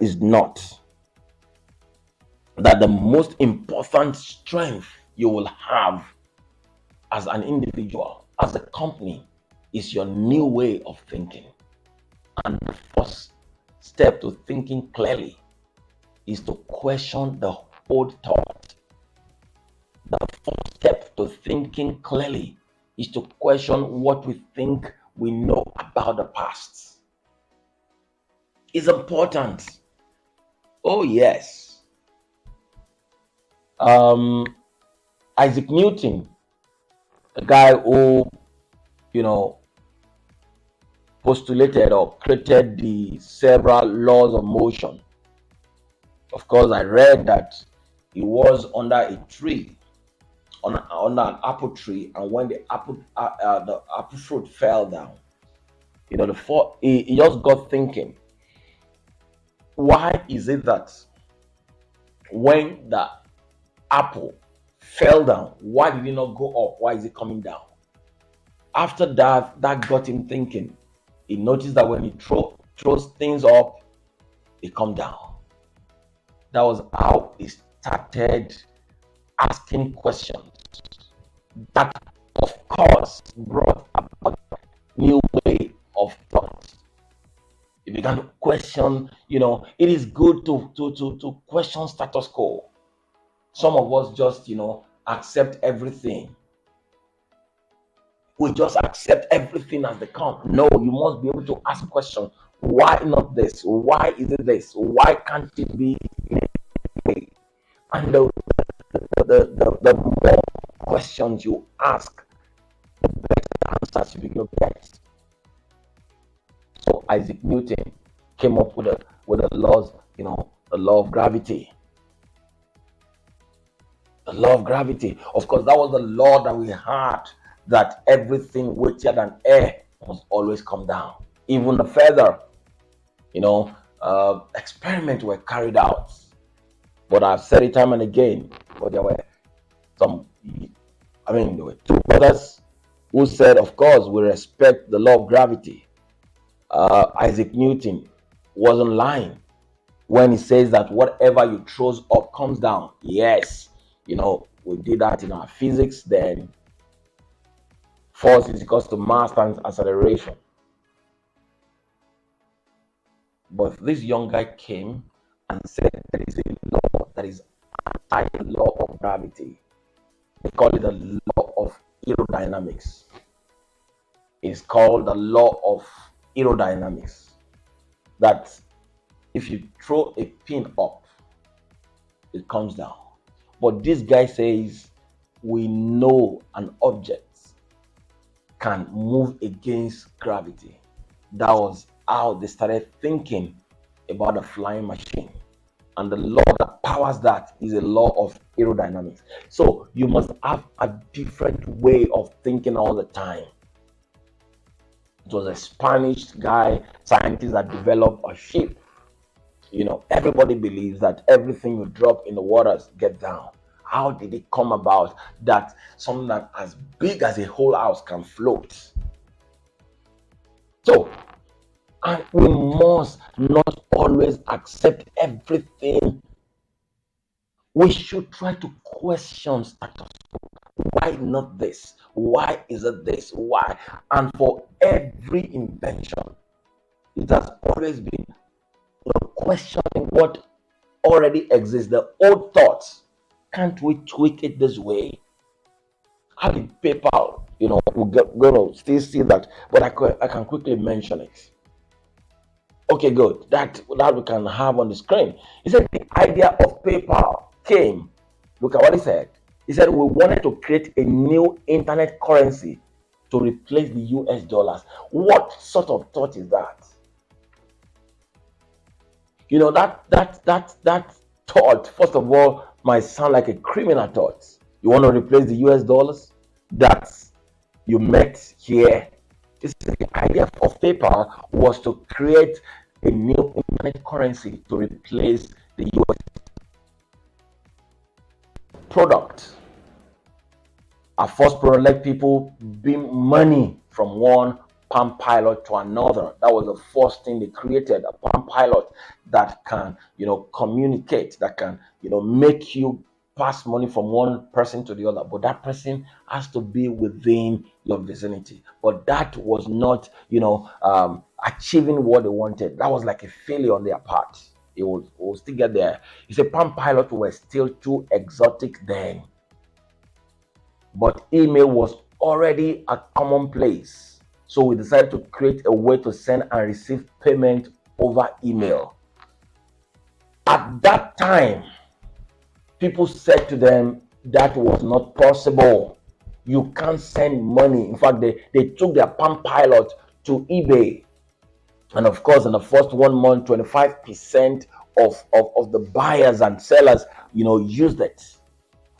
is not. That the most important strength you will have as an individual, as a company, is your new way of thinking. And the first step to thinking clearly is to question the old thought. The first step to thinking clearly is to question what we think we know about the past. It's important. Oh, yes. Isaac Newton, a guy who, postulated or created the several laws of motion. Of course, I read that he was under a tree, under an apple tree, and when the apple fruit fell down, he just got thinking, why is it that when the apple fell down, why did it not go up? Why is it coming down? After that got him thinking. He noticed that when he throws things up, they come down. That was how he started asking questions. That, of course, brought about a new way of thought. He began to question, it is good to question status quo. Some of us just, accept everything. We just accept everything as they come. No, you must be able to ask questions. Why not this? Why is it this? Why can't it be in a way? And the more questions you ask, the better answers you will get. So Isaac Newton came up with the laws, the law of gravity. The law of gravity. Of course, that was the law that we had, that everything weightier than air must always come down. Even the feather, experiments were carried out. But I've said it time and again, but there were two brothers who said, of course, we respect the law of gravity. Isaac Newton wasn't lying when he says that whatever you throw up comes down. Yes, we did that in our physics then. Force is equal to mass times acceleration. But this young guy came and said there is a law that is anti-law of gravity. They call it the law of aerodynamics. It's called the law of aerodynamics. That if you throw a pin up, it comes down. But this guy says we know an object can move against gravity. That was how they started thinking about a flying machine. And the law that powers that is a law of aerodynamics. So you must have a different way of thinking all the time. It was a Spanish scientist that developed a ship. Everybody believes that everything you drop in the waters get down. How did it come about that something that as big as a whole house can float? So, and we must not always accept everything. We should try to question status quo. Why not this? Why is it this? Why? And for every invention, it has always been questioning what already exists, the old thoughts. Can't we tweak it this way? How did PayPal, we're going to still see that, but I can quickly mention it. Okay, good. That we can have on the screen. He said the idea of PayPal came. Look at what he said. He said we wanted to create a new internet currency to replace the US dollars. What sort of thought is that? You know, that thought, first of all, might sound like a criminal thought. You want to replace the US dollars that you met here. This is the idea of PayPal, was to create a new internet currency to replace the US product. Our first product let people beam money from one Palm Pilot to another. That was the first thing they created, a Palm Pilot that can, communicate, that can, make you pass money from one person to the other. But that person has to be within your vicinity. But that was not, achieving what they wanted. That was like a failure on their part. It will still get there. You say Palm Pilot were still too exotic then. But email was already a commonplace. So we decided to create a way to send and receive payment over email. At that time, people said to them that was not possible. You can't send money. In fact, they took their Palm Pilot to eBay. And of course, in the first 1 month, 25% of the buyers and sellers, used it.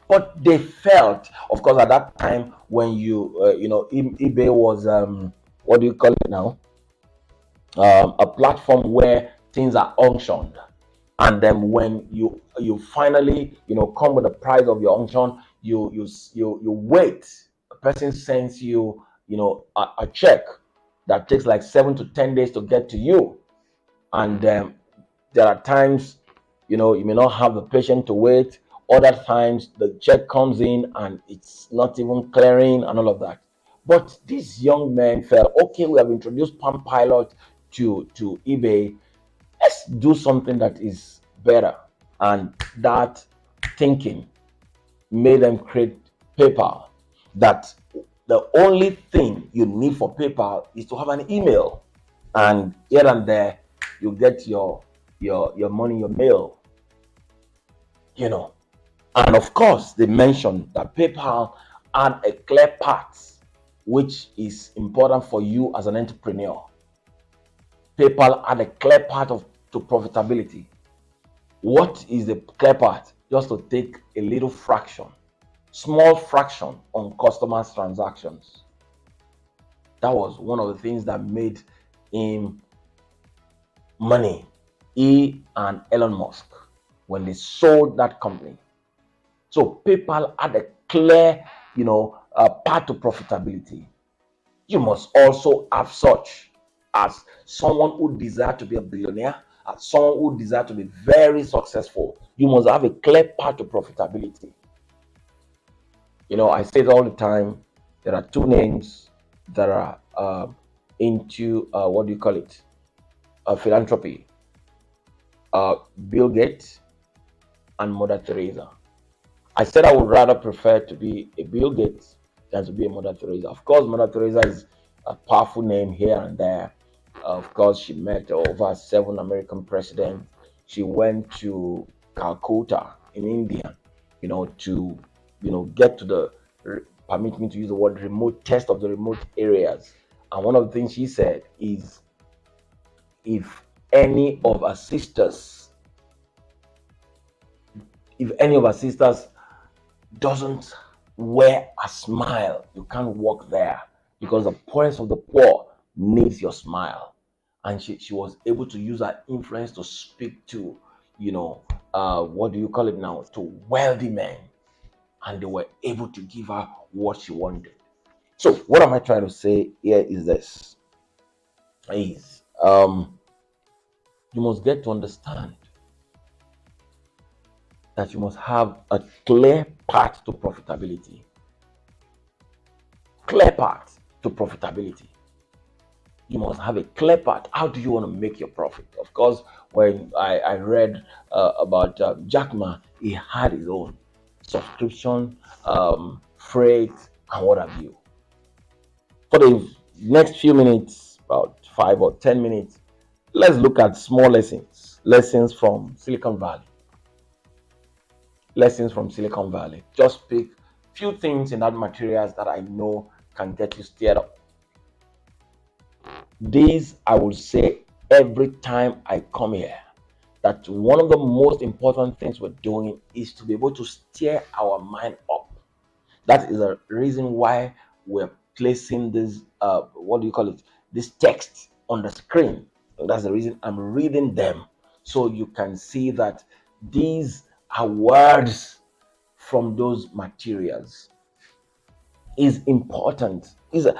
But they felt, of course, at that time when eBay was, what do you call it now? A platform where things are auctioned. And then when you finally, come with the price of your auction, you wait. A person sends you, a check that takes like 7 to 10 days to get to you. And there are times, you may not have the patience to wait. Other times the check comes in and it's not even clearing and all of that. But these young men felt, okay, we have introduced Palm Pilot to eBay. Let's do something that is better. And that thinking made them create PayPal. That the only thing you need for PayPal is to have an email. And here and there, you get your money, your mail. And of course, they mentioned that PayPal had a clear path, which is important for you as an entrepreneur. PayPal had a clear path to profitability. What is the clear path? Just to take a little fraction, small fraction on customers' transactions. That was one of the things that made him money. He and Elon Musk, when they sold that company. So PayPal had a clear, path to profitability. You must also have such, as someone who desires to be a billionaire, as someone who desires to be very successful. You must have a clear path to profitability. I say it all the time. There are two names that are into philanthropy. Bill Gates and Mother Teresa. I said I would rather prefer to be a Bill Gates than to be a Mother Teresa. Of course, Mother Teresa is a powerful name here and there. Of course, she met over 7 American presidents. She went to Calcutta in India, to, get to the, permit me to use the word, remote test of the remote areas. And one of the things she said is, if any of her sisters doesn't wear a smile, you can't walk there, because the poorest of the poor needs your smile. And she was able to use her influence to speak to, to wealthy men, and they were able to give her what she wanted. So what am I trying to say here is this: you must get to understand that you must have a clear path to profitability. Clear path to profitability. You must have a clear path. How do you want to make your profit? Of course, when I read about Jack Ma, he had his own subscription, freight, and what have you. For the next few minutes, about 5 or 10 minutes, let's look at small lessons from Silicon Valley. lessons from Silicon Valley. Just pick few things in that materials that I know can get you steered up. These I will say every time I come here, that one of the most important things we're doing is to be able to steer our mind up. That is a reason why we're placing this what do you call it, this text on the screen. That's the reason I'm reading them, so you can see that these are words from those materials. Is important, is a,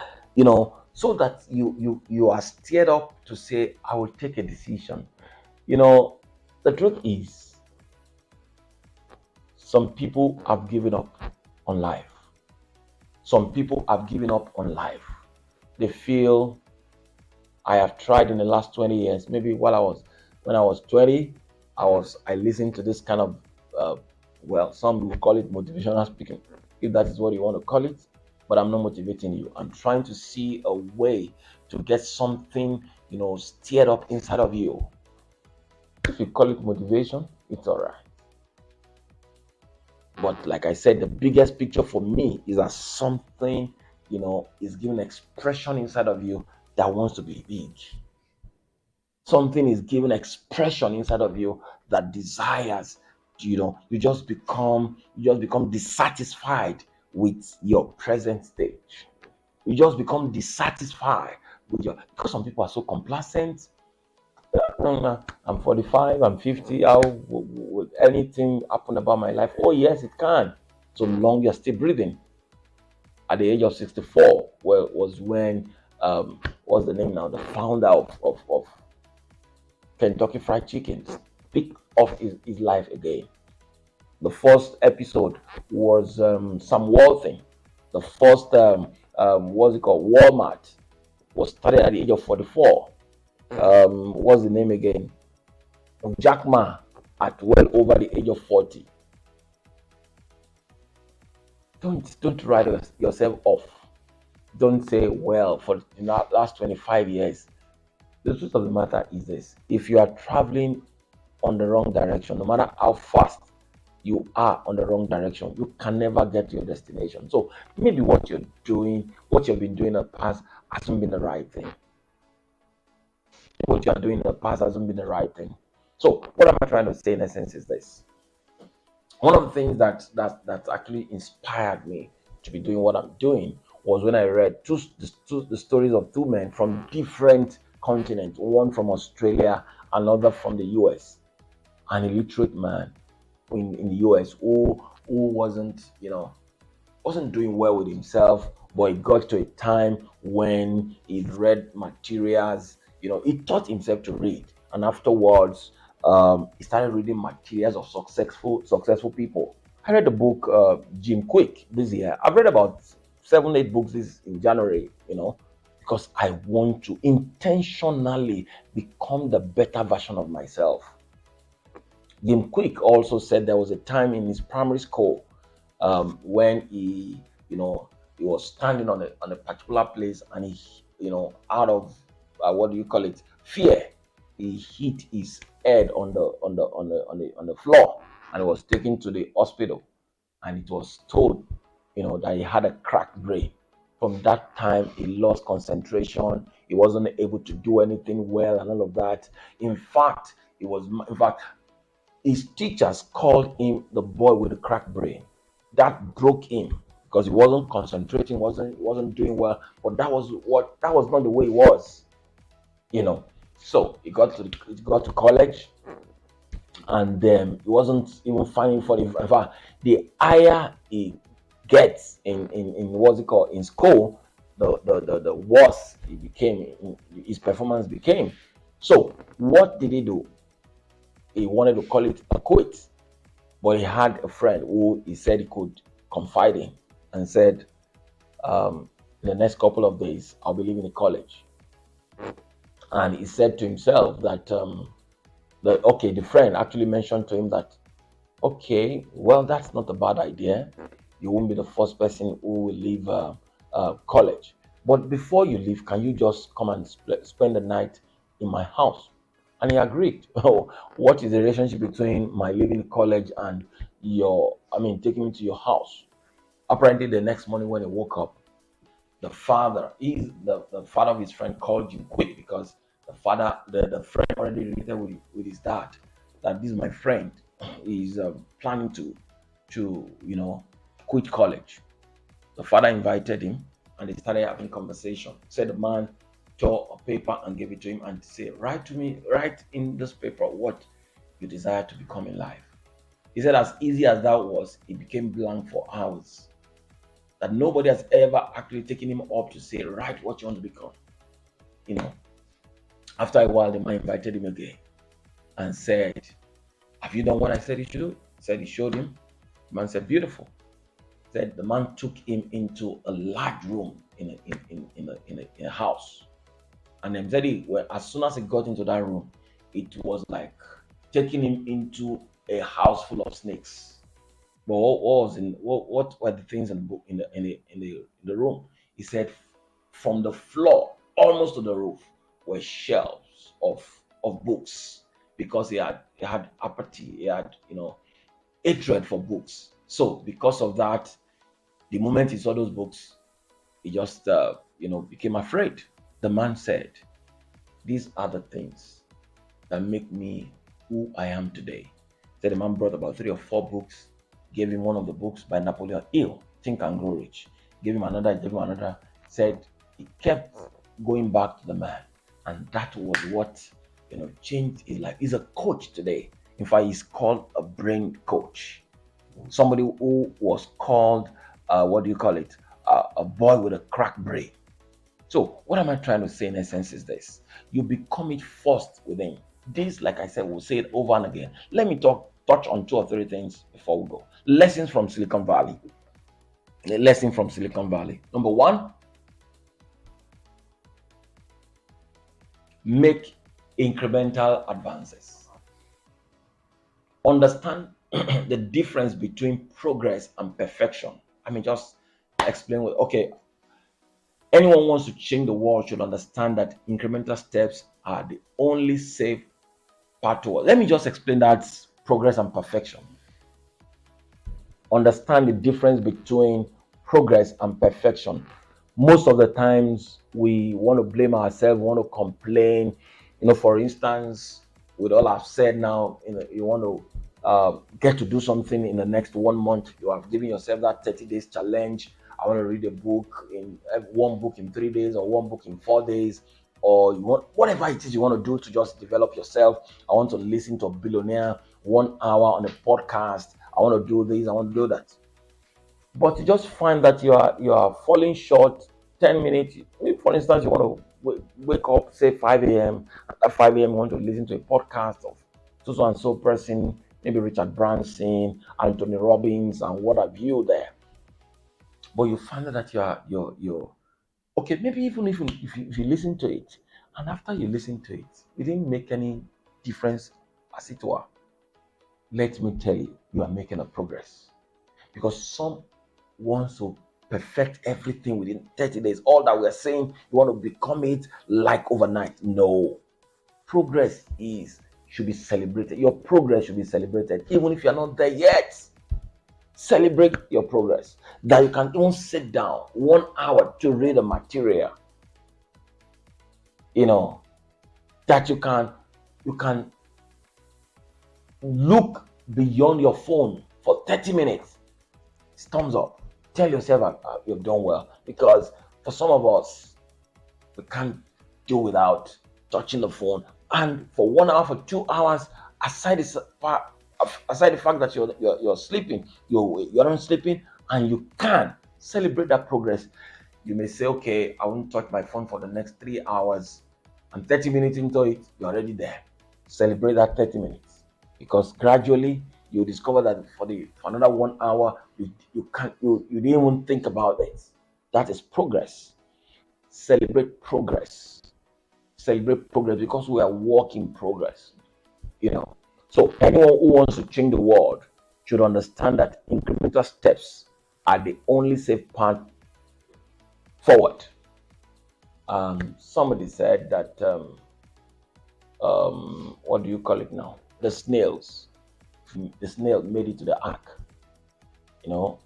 so that you are steered up to say, I will take a decision. The truth is, some people have given up on life. Some people have given up on life. They feel, I have tried in the last 20 years. Maybe when I was 20, I listened to this kind of some will call it motivational speaking, if that is what you want to call it. But I'm not motivating you. I'm trying to see a way to get something, steered up inside of you. If you call it motivation, it's all right. But like I said, the biggest picture for me is that something, is giving expression inside of you that wants to be big. Something is giving expression inside of you that desires, you just become dissatisfied with your present stage. You just become dissatisfied with because some people are so complacent. I'm 45, I'm 50. How will anything happen about my life? Oh, yes, it can. So long you're still breathing. At the age of 64, was when, what's the name now? The founder of Kentucky Fried Chicken speak of his life again. The first episode was Sam Walton. The first, what's it called? Walmart was started at the age of 44. What's the name again? Jack Ma at well over the age of 40. Don't write yourself off. Don't say, well, for the last 25 years. The truth of the matter is this: if you are traveling on the wrong direction, no matter how fast you are on the wrong direction, you can never get to your destination. So maybe what you've been doing in the past hasn't been the right thing. What you are doing in the past hasn't been the right thing. So what am I trying to say in essence is this: one of the things that actually inspired me to be doing what I'm doing was when I read the stories of two men from different continents, one from Australia, another from the US. An illiterate man in the US who wasn't doing well with himself, but he got to a time when he read materials. He taught himself to read, and afterwards he started reading materials of successful people. I read the book Jim Quick this year. I've read about 7-8 books this in January, because I want to intentionally become the better version of myself. Jim Quick also said there was a time in his primary school when he was standing on a particular place, and he, out of what do you call it, fear, he hit his head on the floor, and he was taken to the hospital, and it was told, that he had a cracked brain. From that time, he lost concentration. He wasn't able to do anything well, and all of that. In fact, his teachers called him the boy with the cracked brain. That broke him because he wasn't concentrating, wasn't doing well. But that was not the way he was, So he got to college, and he wasn't even finding for in fact, the higher he gets in what's it called in school, the worse he became. His performance became. So what did he do? He wanted to call it a quit, but he had a friend who he said he could confide in, and said, in the next couple of days, I'll be leaving the college. And he said to himself that the friend actually mentioned to him that, okay, well, that's not a bad idea. You won't be the first person who will leave college. But before you leave, can you just come and spend the night in my house? And he agreed. Oh, what is the relationship between my leaving college and taking me to your house? Apparently, the next morning when he woke up, the father of his friend called him quick because the friend already related with his dad that this is my friend. He's planning to quit college. The father invited him and they started having conversation. Said the man tore a paper and gave it to him and said, write in this paper what you desire to become in life. He said, as easy as that was, it became blank for hours. That nobody has ever actually taken him up to say, write what you want to become. You know, after a while, the man invited him again and said, have you done what I said you should do? He said he showed him. The man said, beautiful. Said the man took him into a large room in a house. And then said as soon as he got into that room, it was like taking him into a house full of snakes. But what were the things in the book in the room? He said from the floor almost to the roof were shelves of books because he had apathy, he had hatred for books. So because of that, the moment he saw those books, he just became afraid. The man said, "These are the things that make me who I am today." So the man brought about 3 or 4 books, gave him one of the books by Napoleon Hill, Think and Grow Rich. Gave him another. Said he kept going back to the man, and that was what changed his life. He's a coach today. In fact, he's called a brain coach. Somebody who was called what do you call it? A boy with a cracked brain. So what am I trying to say in essence is this: you become it first within. This, like I said, we'll say it over and again. Let me touch on 2 or 3 things before we go. Lessons from Silicon Valley. A lesson from Silicon Valley. Number 1, make incremental advances. Understand the difference between progress and perfection. I mean, just explain okay. Anyone who wants to change the world should understand that incremental steps are the only safe path toward. Let me just explain that progress and perfection. Understand the difference between progress and perfection. Most of the times we want to blame ourselves, we want to complain. For instance, with all I've said now, you want to get to do something in the next 1 month. You have given yourself that 30 days challenge. I want to read a book one book in 3 days, or 1 book in 4 days, or you want whatever it is you want to do to just develop yourself. I want to listen to a billionaire 1 hour on a podcast. I want to do this, I want to do that. But you just find that you are falling short 10 minutes. For instance, you want to wake up, say 5 a.m. At 5 a.m. you want to listen to a podcast of so and so person, maybe Richard Branson, Anthony Robbins, and what have you there. But you find that you're okay. Maybe even if you listen to it, and after you listen to it, it didn't make any difference as it were. Let me tell you, you are making a progress, because some wants to perfect everything within 30 days. All that we're saying, you want to become it like overnight. No. Progress should be celebrated. Your progress should be celebrated, even if you're not there yet. Celebrate your progress. That you can even sit down 1 hour to read a material. That you can look beyond your phone for 30 minutes. Thumbs up. Tell yourself you've done well, because for some of us, we can't do without touching the phone. And for 1 hour, for 2 hours, aside the fact that you're sleeping, you're not sleeping, and you can celebrate that progress. You may say, okay, I won't touch my phone for the next 3 hours, and 30 minutes into it, you're already there. Celebrate that 30 minutes, because gradually you discover that for another 1 hour, you didn't even think about it. That is progress. Celebrate progress. Celebrate progress, because we are work in progress. So anyone who wants to change the world should understand that incremental steps are the only safe path forward. Somebody said that what do you call it now? The snails. The snail made it to the ark.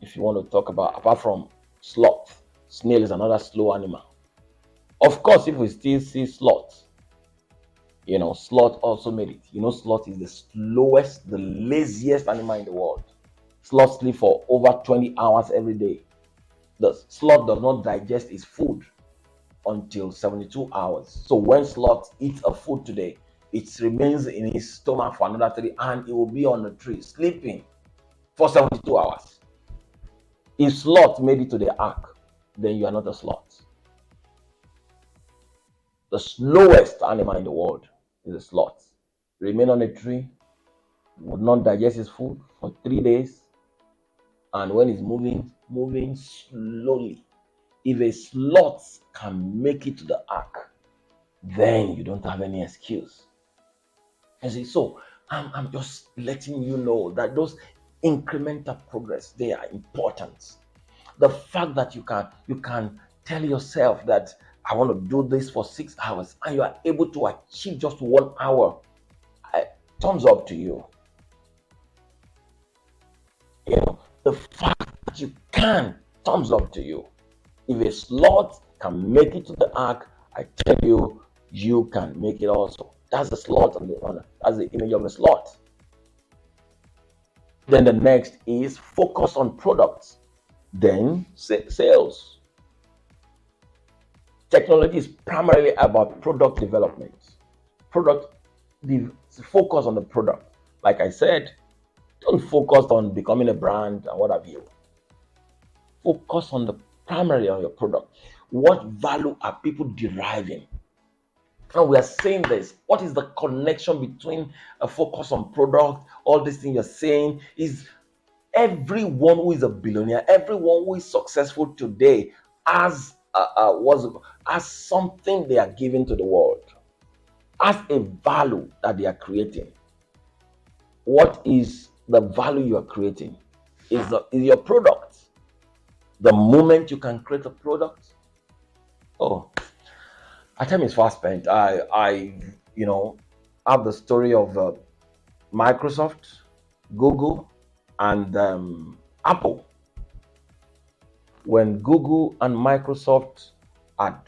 If you want to talk about, apart from sloth, snail is another slow animal. Of course, if we still see sloth, sloth also made it. Sloth is the slowest, the laziest animal in the world. Sloth sleep for over 20 hours every day. The sloth does not digest its food until 72 hours. So when sloth eats a food today, it remains in his stomach for another 3, and it will be on the tree sleeping for 72 hours. If sloth made it to the ark, then you are not a sloth. The slowest animal in the world is a sloth. Remain on a tree, would not digest his food for 3 days, and when he's moving slowly. If a sloth can make it to the ark, then you don't have any excuse. You see, so I'm just letting you know that those incremental progress, they are important. The fact that you can tell yourself that I want to do this for 6 hours, and you are able to achieve just 1 hour, thumbs up to you. The fact that you can, thumbs up to you. If a sloth can make it to the ark, I tell you, you can make it also. That's the sloth on the honor. That's the image of the sloth. Then the next is focus on products. Then sales. Technology is primarily about product development. Focus on the product. Like I said, don't focus on becoming a brand and what have you. Focus primarily on your product. What value are people deriving? And we are saying this. What is the connection between a focus on product? All these things you're saying is everyone who is a billionaire, everyone who is successful today has something they are giving to the world, has a value that they are creating. What is the value you are creating? Is your product. The moment you can create a product, our time is fast spent. I have the story of Microsoft, Google, and Apple. When Google and Microsoft had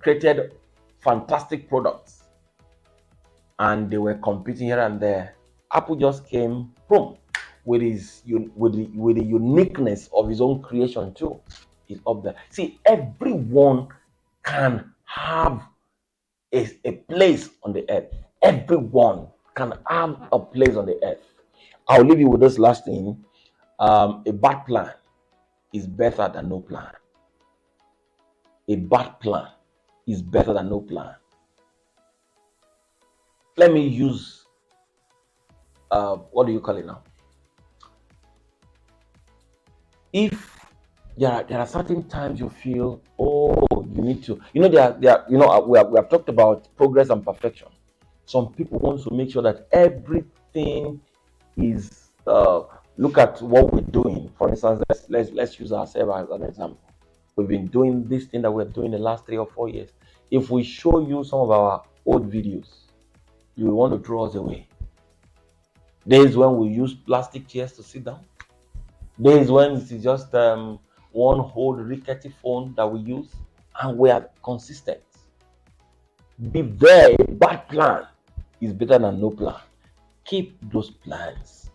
created fantastic products, and they were competing here and there, Apple just came boom with the uniqueness of his own creation too. Is up there. See, everyone can have a place on the earth. Everyone can have a place on the earth. I'll leave you with this last thing. A bad plan is better than no plan. A bad plan is better than no plan. Let me use what do you call it now? If there are certain times you feel, you need to, we have talked about progress and perfection. Some people want to make sure that everything is look at what we're doing. For instance, let's use ourselves as an example. We've been doing this thing that we're doing the last 3 or 4 years. If we show you some of our old videos, you will want to throw us away. Days when we use plastic chairs to sit down. Days when it is just one old rickety phone that we use, and we are consistent. Be there. A bad plan is better than no plan. Keep those plans.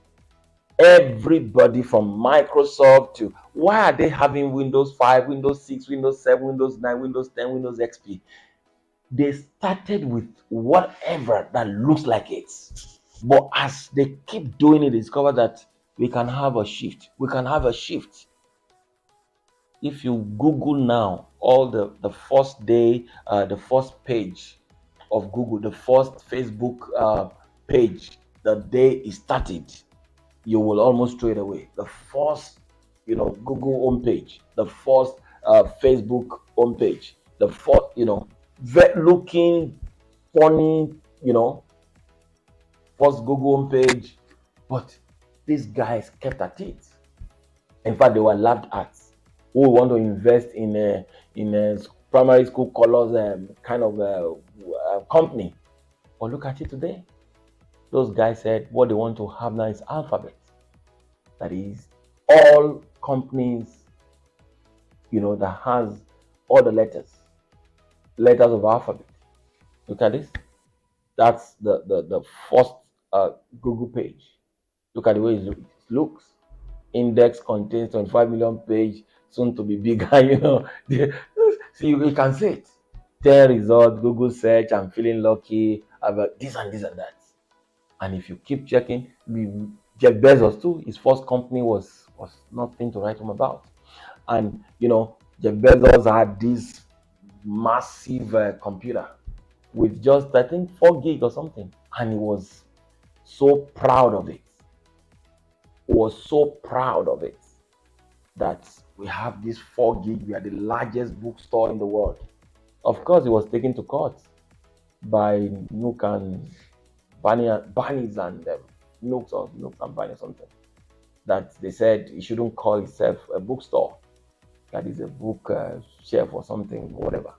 Everybody from Microsoft to, why are they having Windows 5, Windows 6, Windows 7, Windows 9, Windows 10, Windows XP? They started with whatever that looks like it. But as they keep doing it, they discover that we can have a shift. We can have a shift. If you Google now, all the first day, the first page of Google, the first Facebook page, the day it started, you will almost throw it away. The first, Google homepage, the first Facebook homepage, the first, looking funny, first Google homepage, but these guys kept at it. In fact, they were laughed at. Who want to invest in in a primary school colors kind of company. But look at it today. Those guys said what they want to have now is alphabet. That is, all companies, that has all the letters of alphabet. Look at this. That's the first Google page. Look at the way it looks. Index contains 25 million page, soon to be bigger. See, you can see it. 10 results, Google search, I'm feeling lucky about this and this and that. And if you keep checking, Jeff Bezos too, his first company was nothing to write home about. And Jeff Bezos had this massive computer with just, I think, 4 gig or something, and he was so proud of it. That we have this 4 gig. We are the largest bookstore in the world. Of course, he was taken to court by Nook and Barney's and Nooks and Barney or something. That they said he shouldn't call himself a bookstore. That is a book shelf or something, whatever.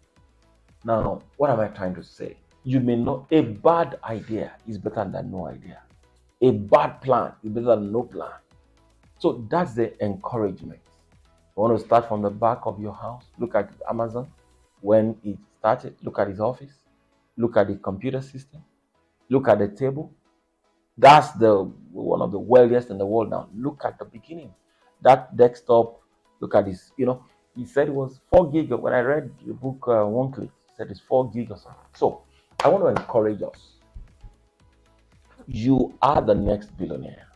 Now, what am I trying to say? You may know a bad idea is better than no idea. A bad plan is better than no plan. So that's the encouragement. You want to start from the back of your house? Look at Amazon when it started. Look at his office. Look at the computer system. Look at the table. That's one of the wealthiest in the world now. Look at the beginning. That desktop, look at this. He said it was 4 gig. When I read the book One Click, he said it's 4 gig or something. So I want to encourage us. You are the next billionaire.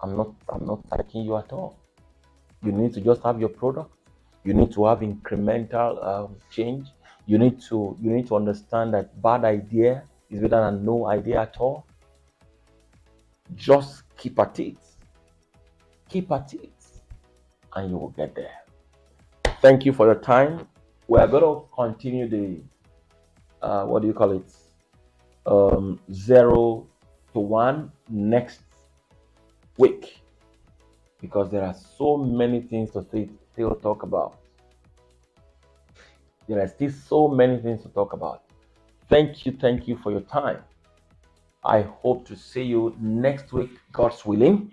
I'm not attacking you at all. You need to just have your product. You need to have incremental change. You need to understand that bad idea is better than no idea at all. Just keep at it. And you will get there. Thank you for your time. We're going to continue the what do you call it? 0 to 1 next week, because there are so many things to still talk about. There are still so many things to talk about. Thank you for your time. I hope to see you next week, God's willing.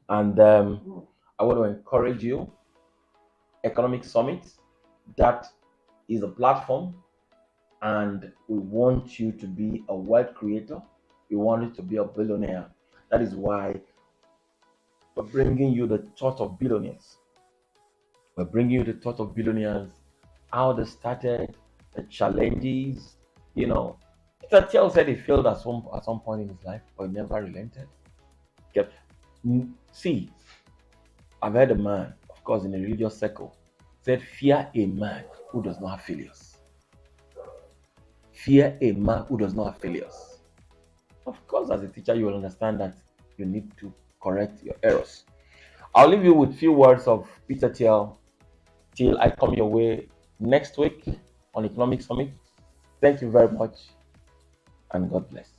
And I want to encourage you. Economic Summit, that is a platform, and we want you to be a wealth creator. We want you to be a billionaire. That is why we're bringing you the thought of billionaires. We're bringing you the thought of billionaires, how they started, the challenges. Thiel said he failed at some point in his life, but he never relented. See, I've heard a man, of course, in a religious circle, said, fear a man who does not have failures. Fear a man who does not have failures. Of course, as a teacher, you will understand that you need to correct your errors. I'll leave you with a few words of Peter Thiel till I come your way next week on Economic Summit. Thank you very much, and God bless.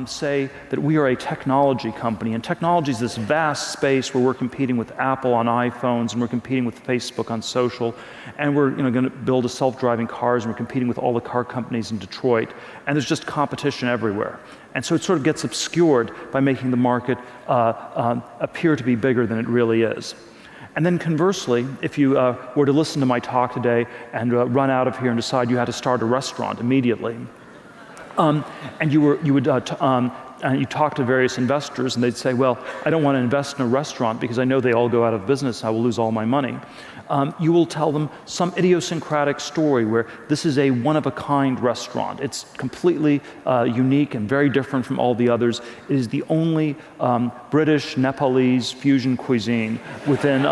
Say that we are a technology company, and technology is this vast space where we're competing with Apple on iPhones, and we're competing with Facebook on social, and we're going to build a self-driving cars, and we're competing with all the car companies in Detroit, and there's just competition everywhere. And so it sort of gets obscured by making the market appear to be bigger than it really is. And then conversely, if you were to listen to my talk today and run out of here and decide you had to start a restaurant immediately, and you talk to various investors and they'd say, well, I don't want to invest in a restaurant because I know they all go out of business, I will lose all my money. You will tell them some idiosyncratic story where this is a one-of-a-kind restaurant. It's completely unique and very different from all the others. It is the only British, Nepalese fusion cuisine within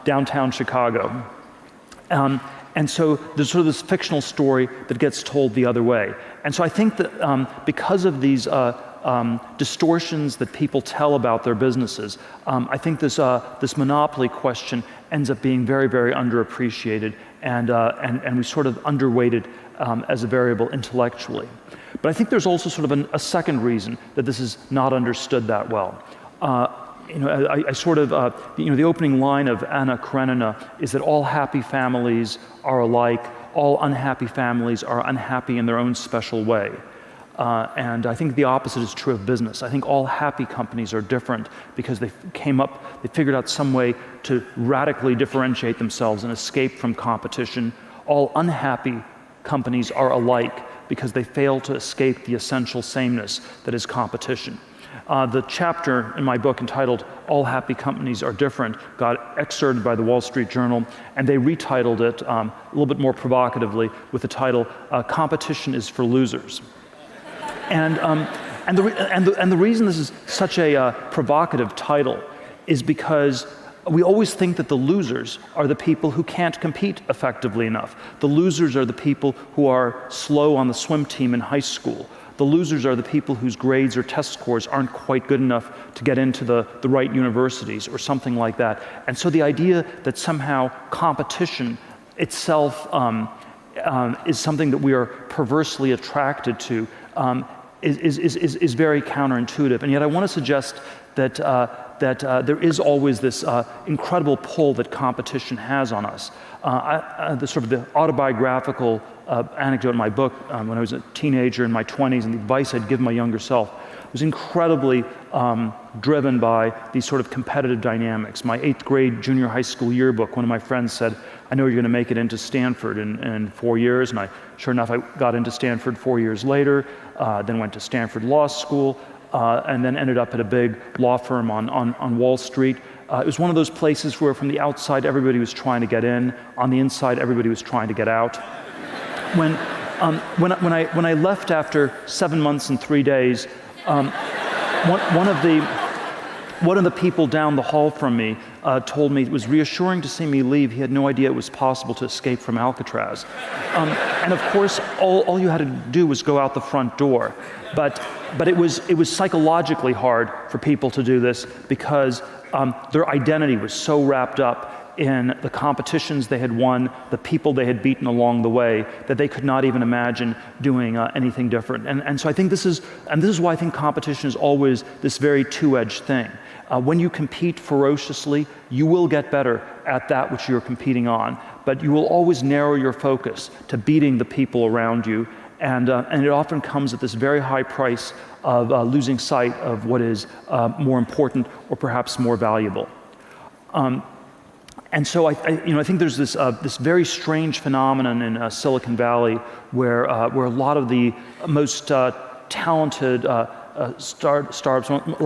downtown Chicago. And so there's sort of this fictional story that gets told the other way. And so I think that because of these distortions that people tell about their businesses, I think this monopoly question ends up being very, very underappreciated, and we sort of underweighted as a variable intellectually. But I think there's also sort of a second reason that this is not understood that well. I sort of, the opening line of Anna Karenina is that all happy families are alike, all unhappy families are unhappy in their own special way. And I think the opposite is true of business. I think all happy companies are different because they figured out some way to radically differentiate themselves and escape from competition. All unhappy companies are alike because they fail to escape the essential sameness that is competition. The chapter in my book entitled All Happy Companies Are Different got excerpted by the Wall Street Journal, and they retitled it a little bit more provocatively with the title, Competition is for Losers. And the reason this is such a provocative title is because we always think that the losers are the people who can't compete effectively enough. The losers are the people who are slow on the swim team in high school. The losers are the people whose grades or test scores aren't quite good enough to get into the right universities or something like that. And so the idea that somehow competition itself is something that we are perversely attracted to is very counterintuitive. And yet I want to suggest that there is always this incredible pull that competition has on us. The autobiographical anecdote in my book when I was a teenager in my 20s and the advice I'd give my younger self was incredibly driven by these sort of competitive dynamics. My 8th grade junior high school yearbook, one of my friends said, I know you're going to make it into Stanford in 4 years, and sure enough, I got into Stanford 4 years later, then went to Stanford Law School, and then ended up at a big law firm on Wall Street. It was one of those places where from the outside everybody was trying to get in, on the inside everybody was trying to get out. When I left after 7 months and 3 days, one of the people down the hall from me told me it was reassuring to see me leave. He had no idea it was possible to escape from Alcatraz. And of course, all you had to do was go out the front door. But it was psychologically hard for people to do this because their identity was so wrapped up in the competitions they had won, the people they had beaten along the way, that they could not even imagine doing anything different. And so I think this is why I think competition is always this very two-edged thing. When you compete ferociously, you will get better at that which you're competing on, but you will always narrow your focus to beating the people around you, and it often comes at this very high price of losing sight of what is more important or perhaps more valuable. And so I think there's this very strange phenomenon in Silicon Valley where a lot of the most talented startups, a lot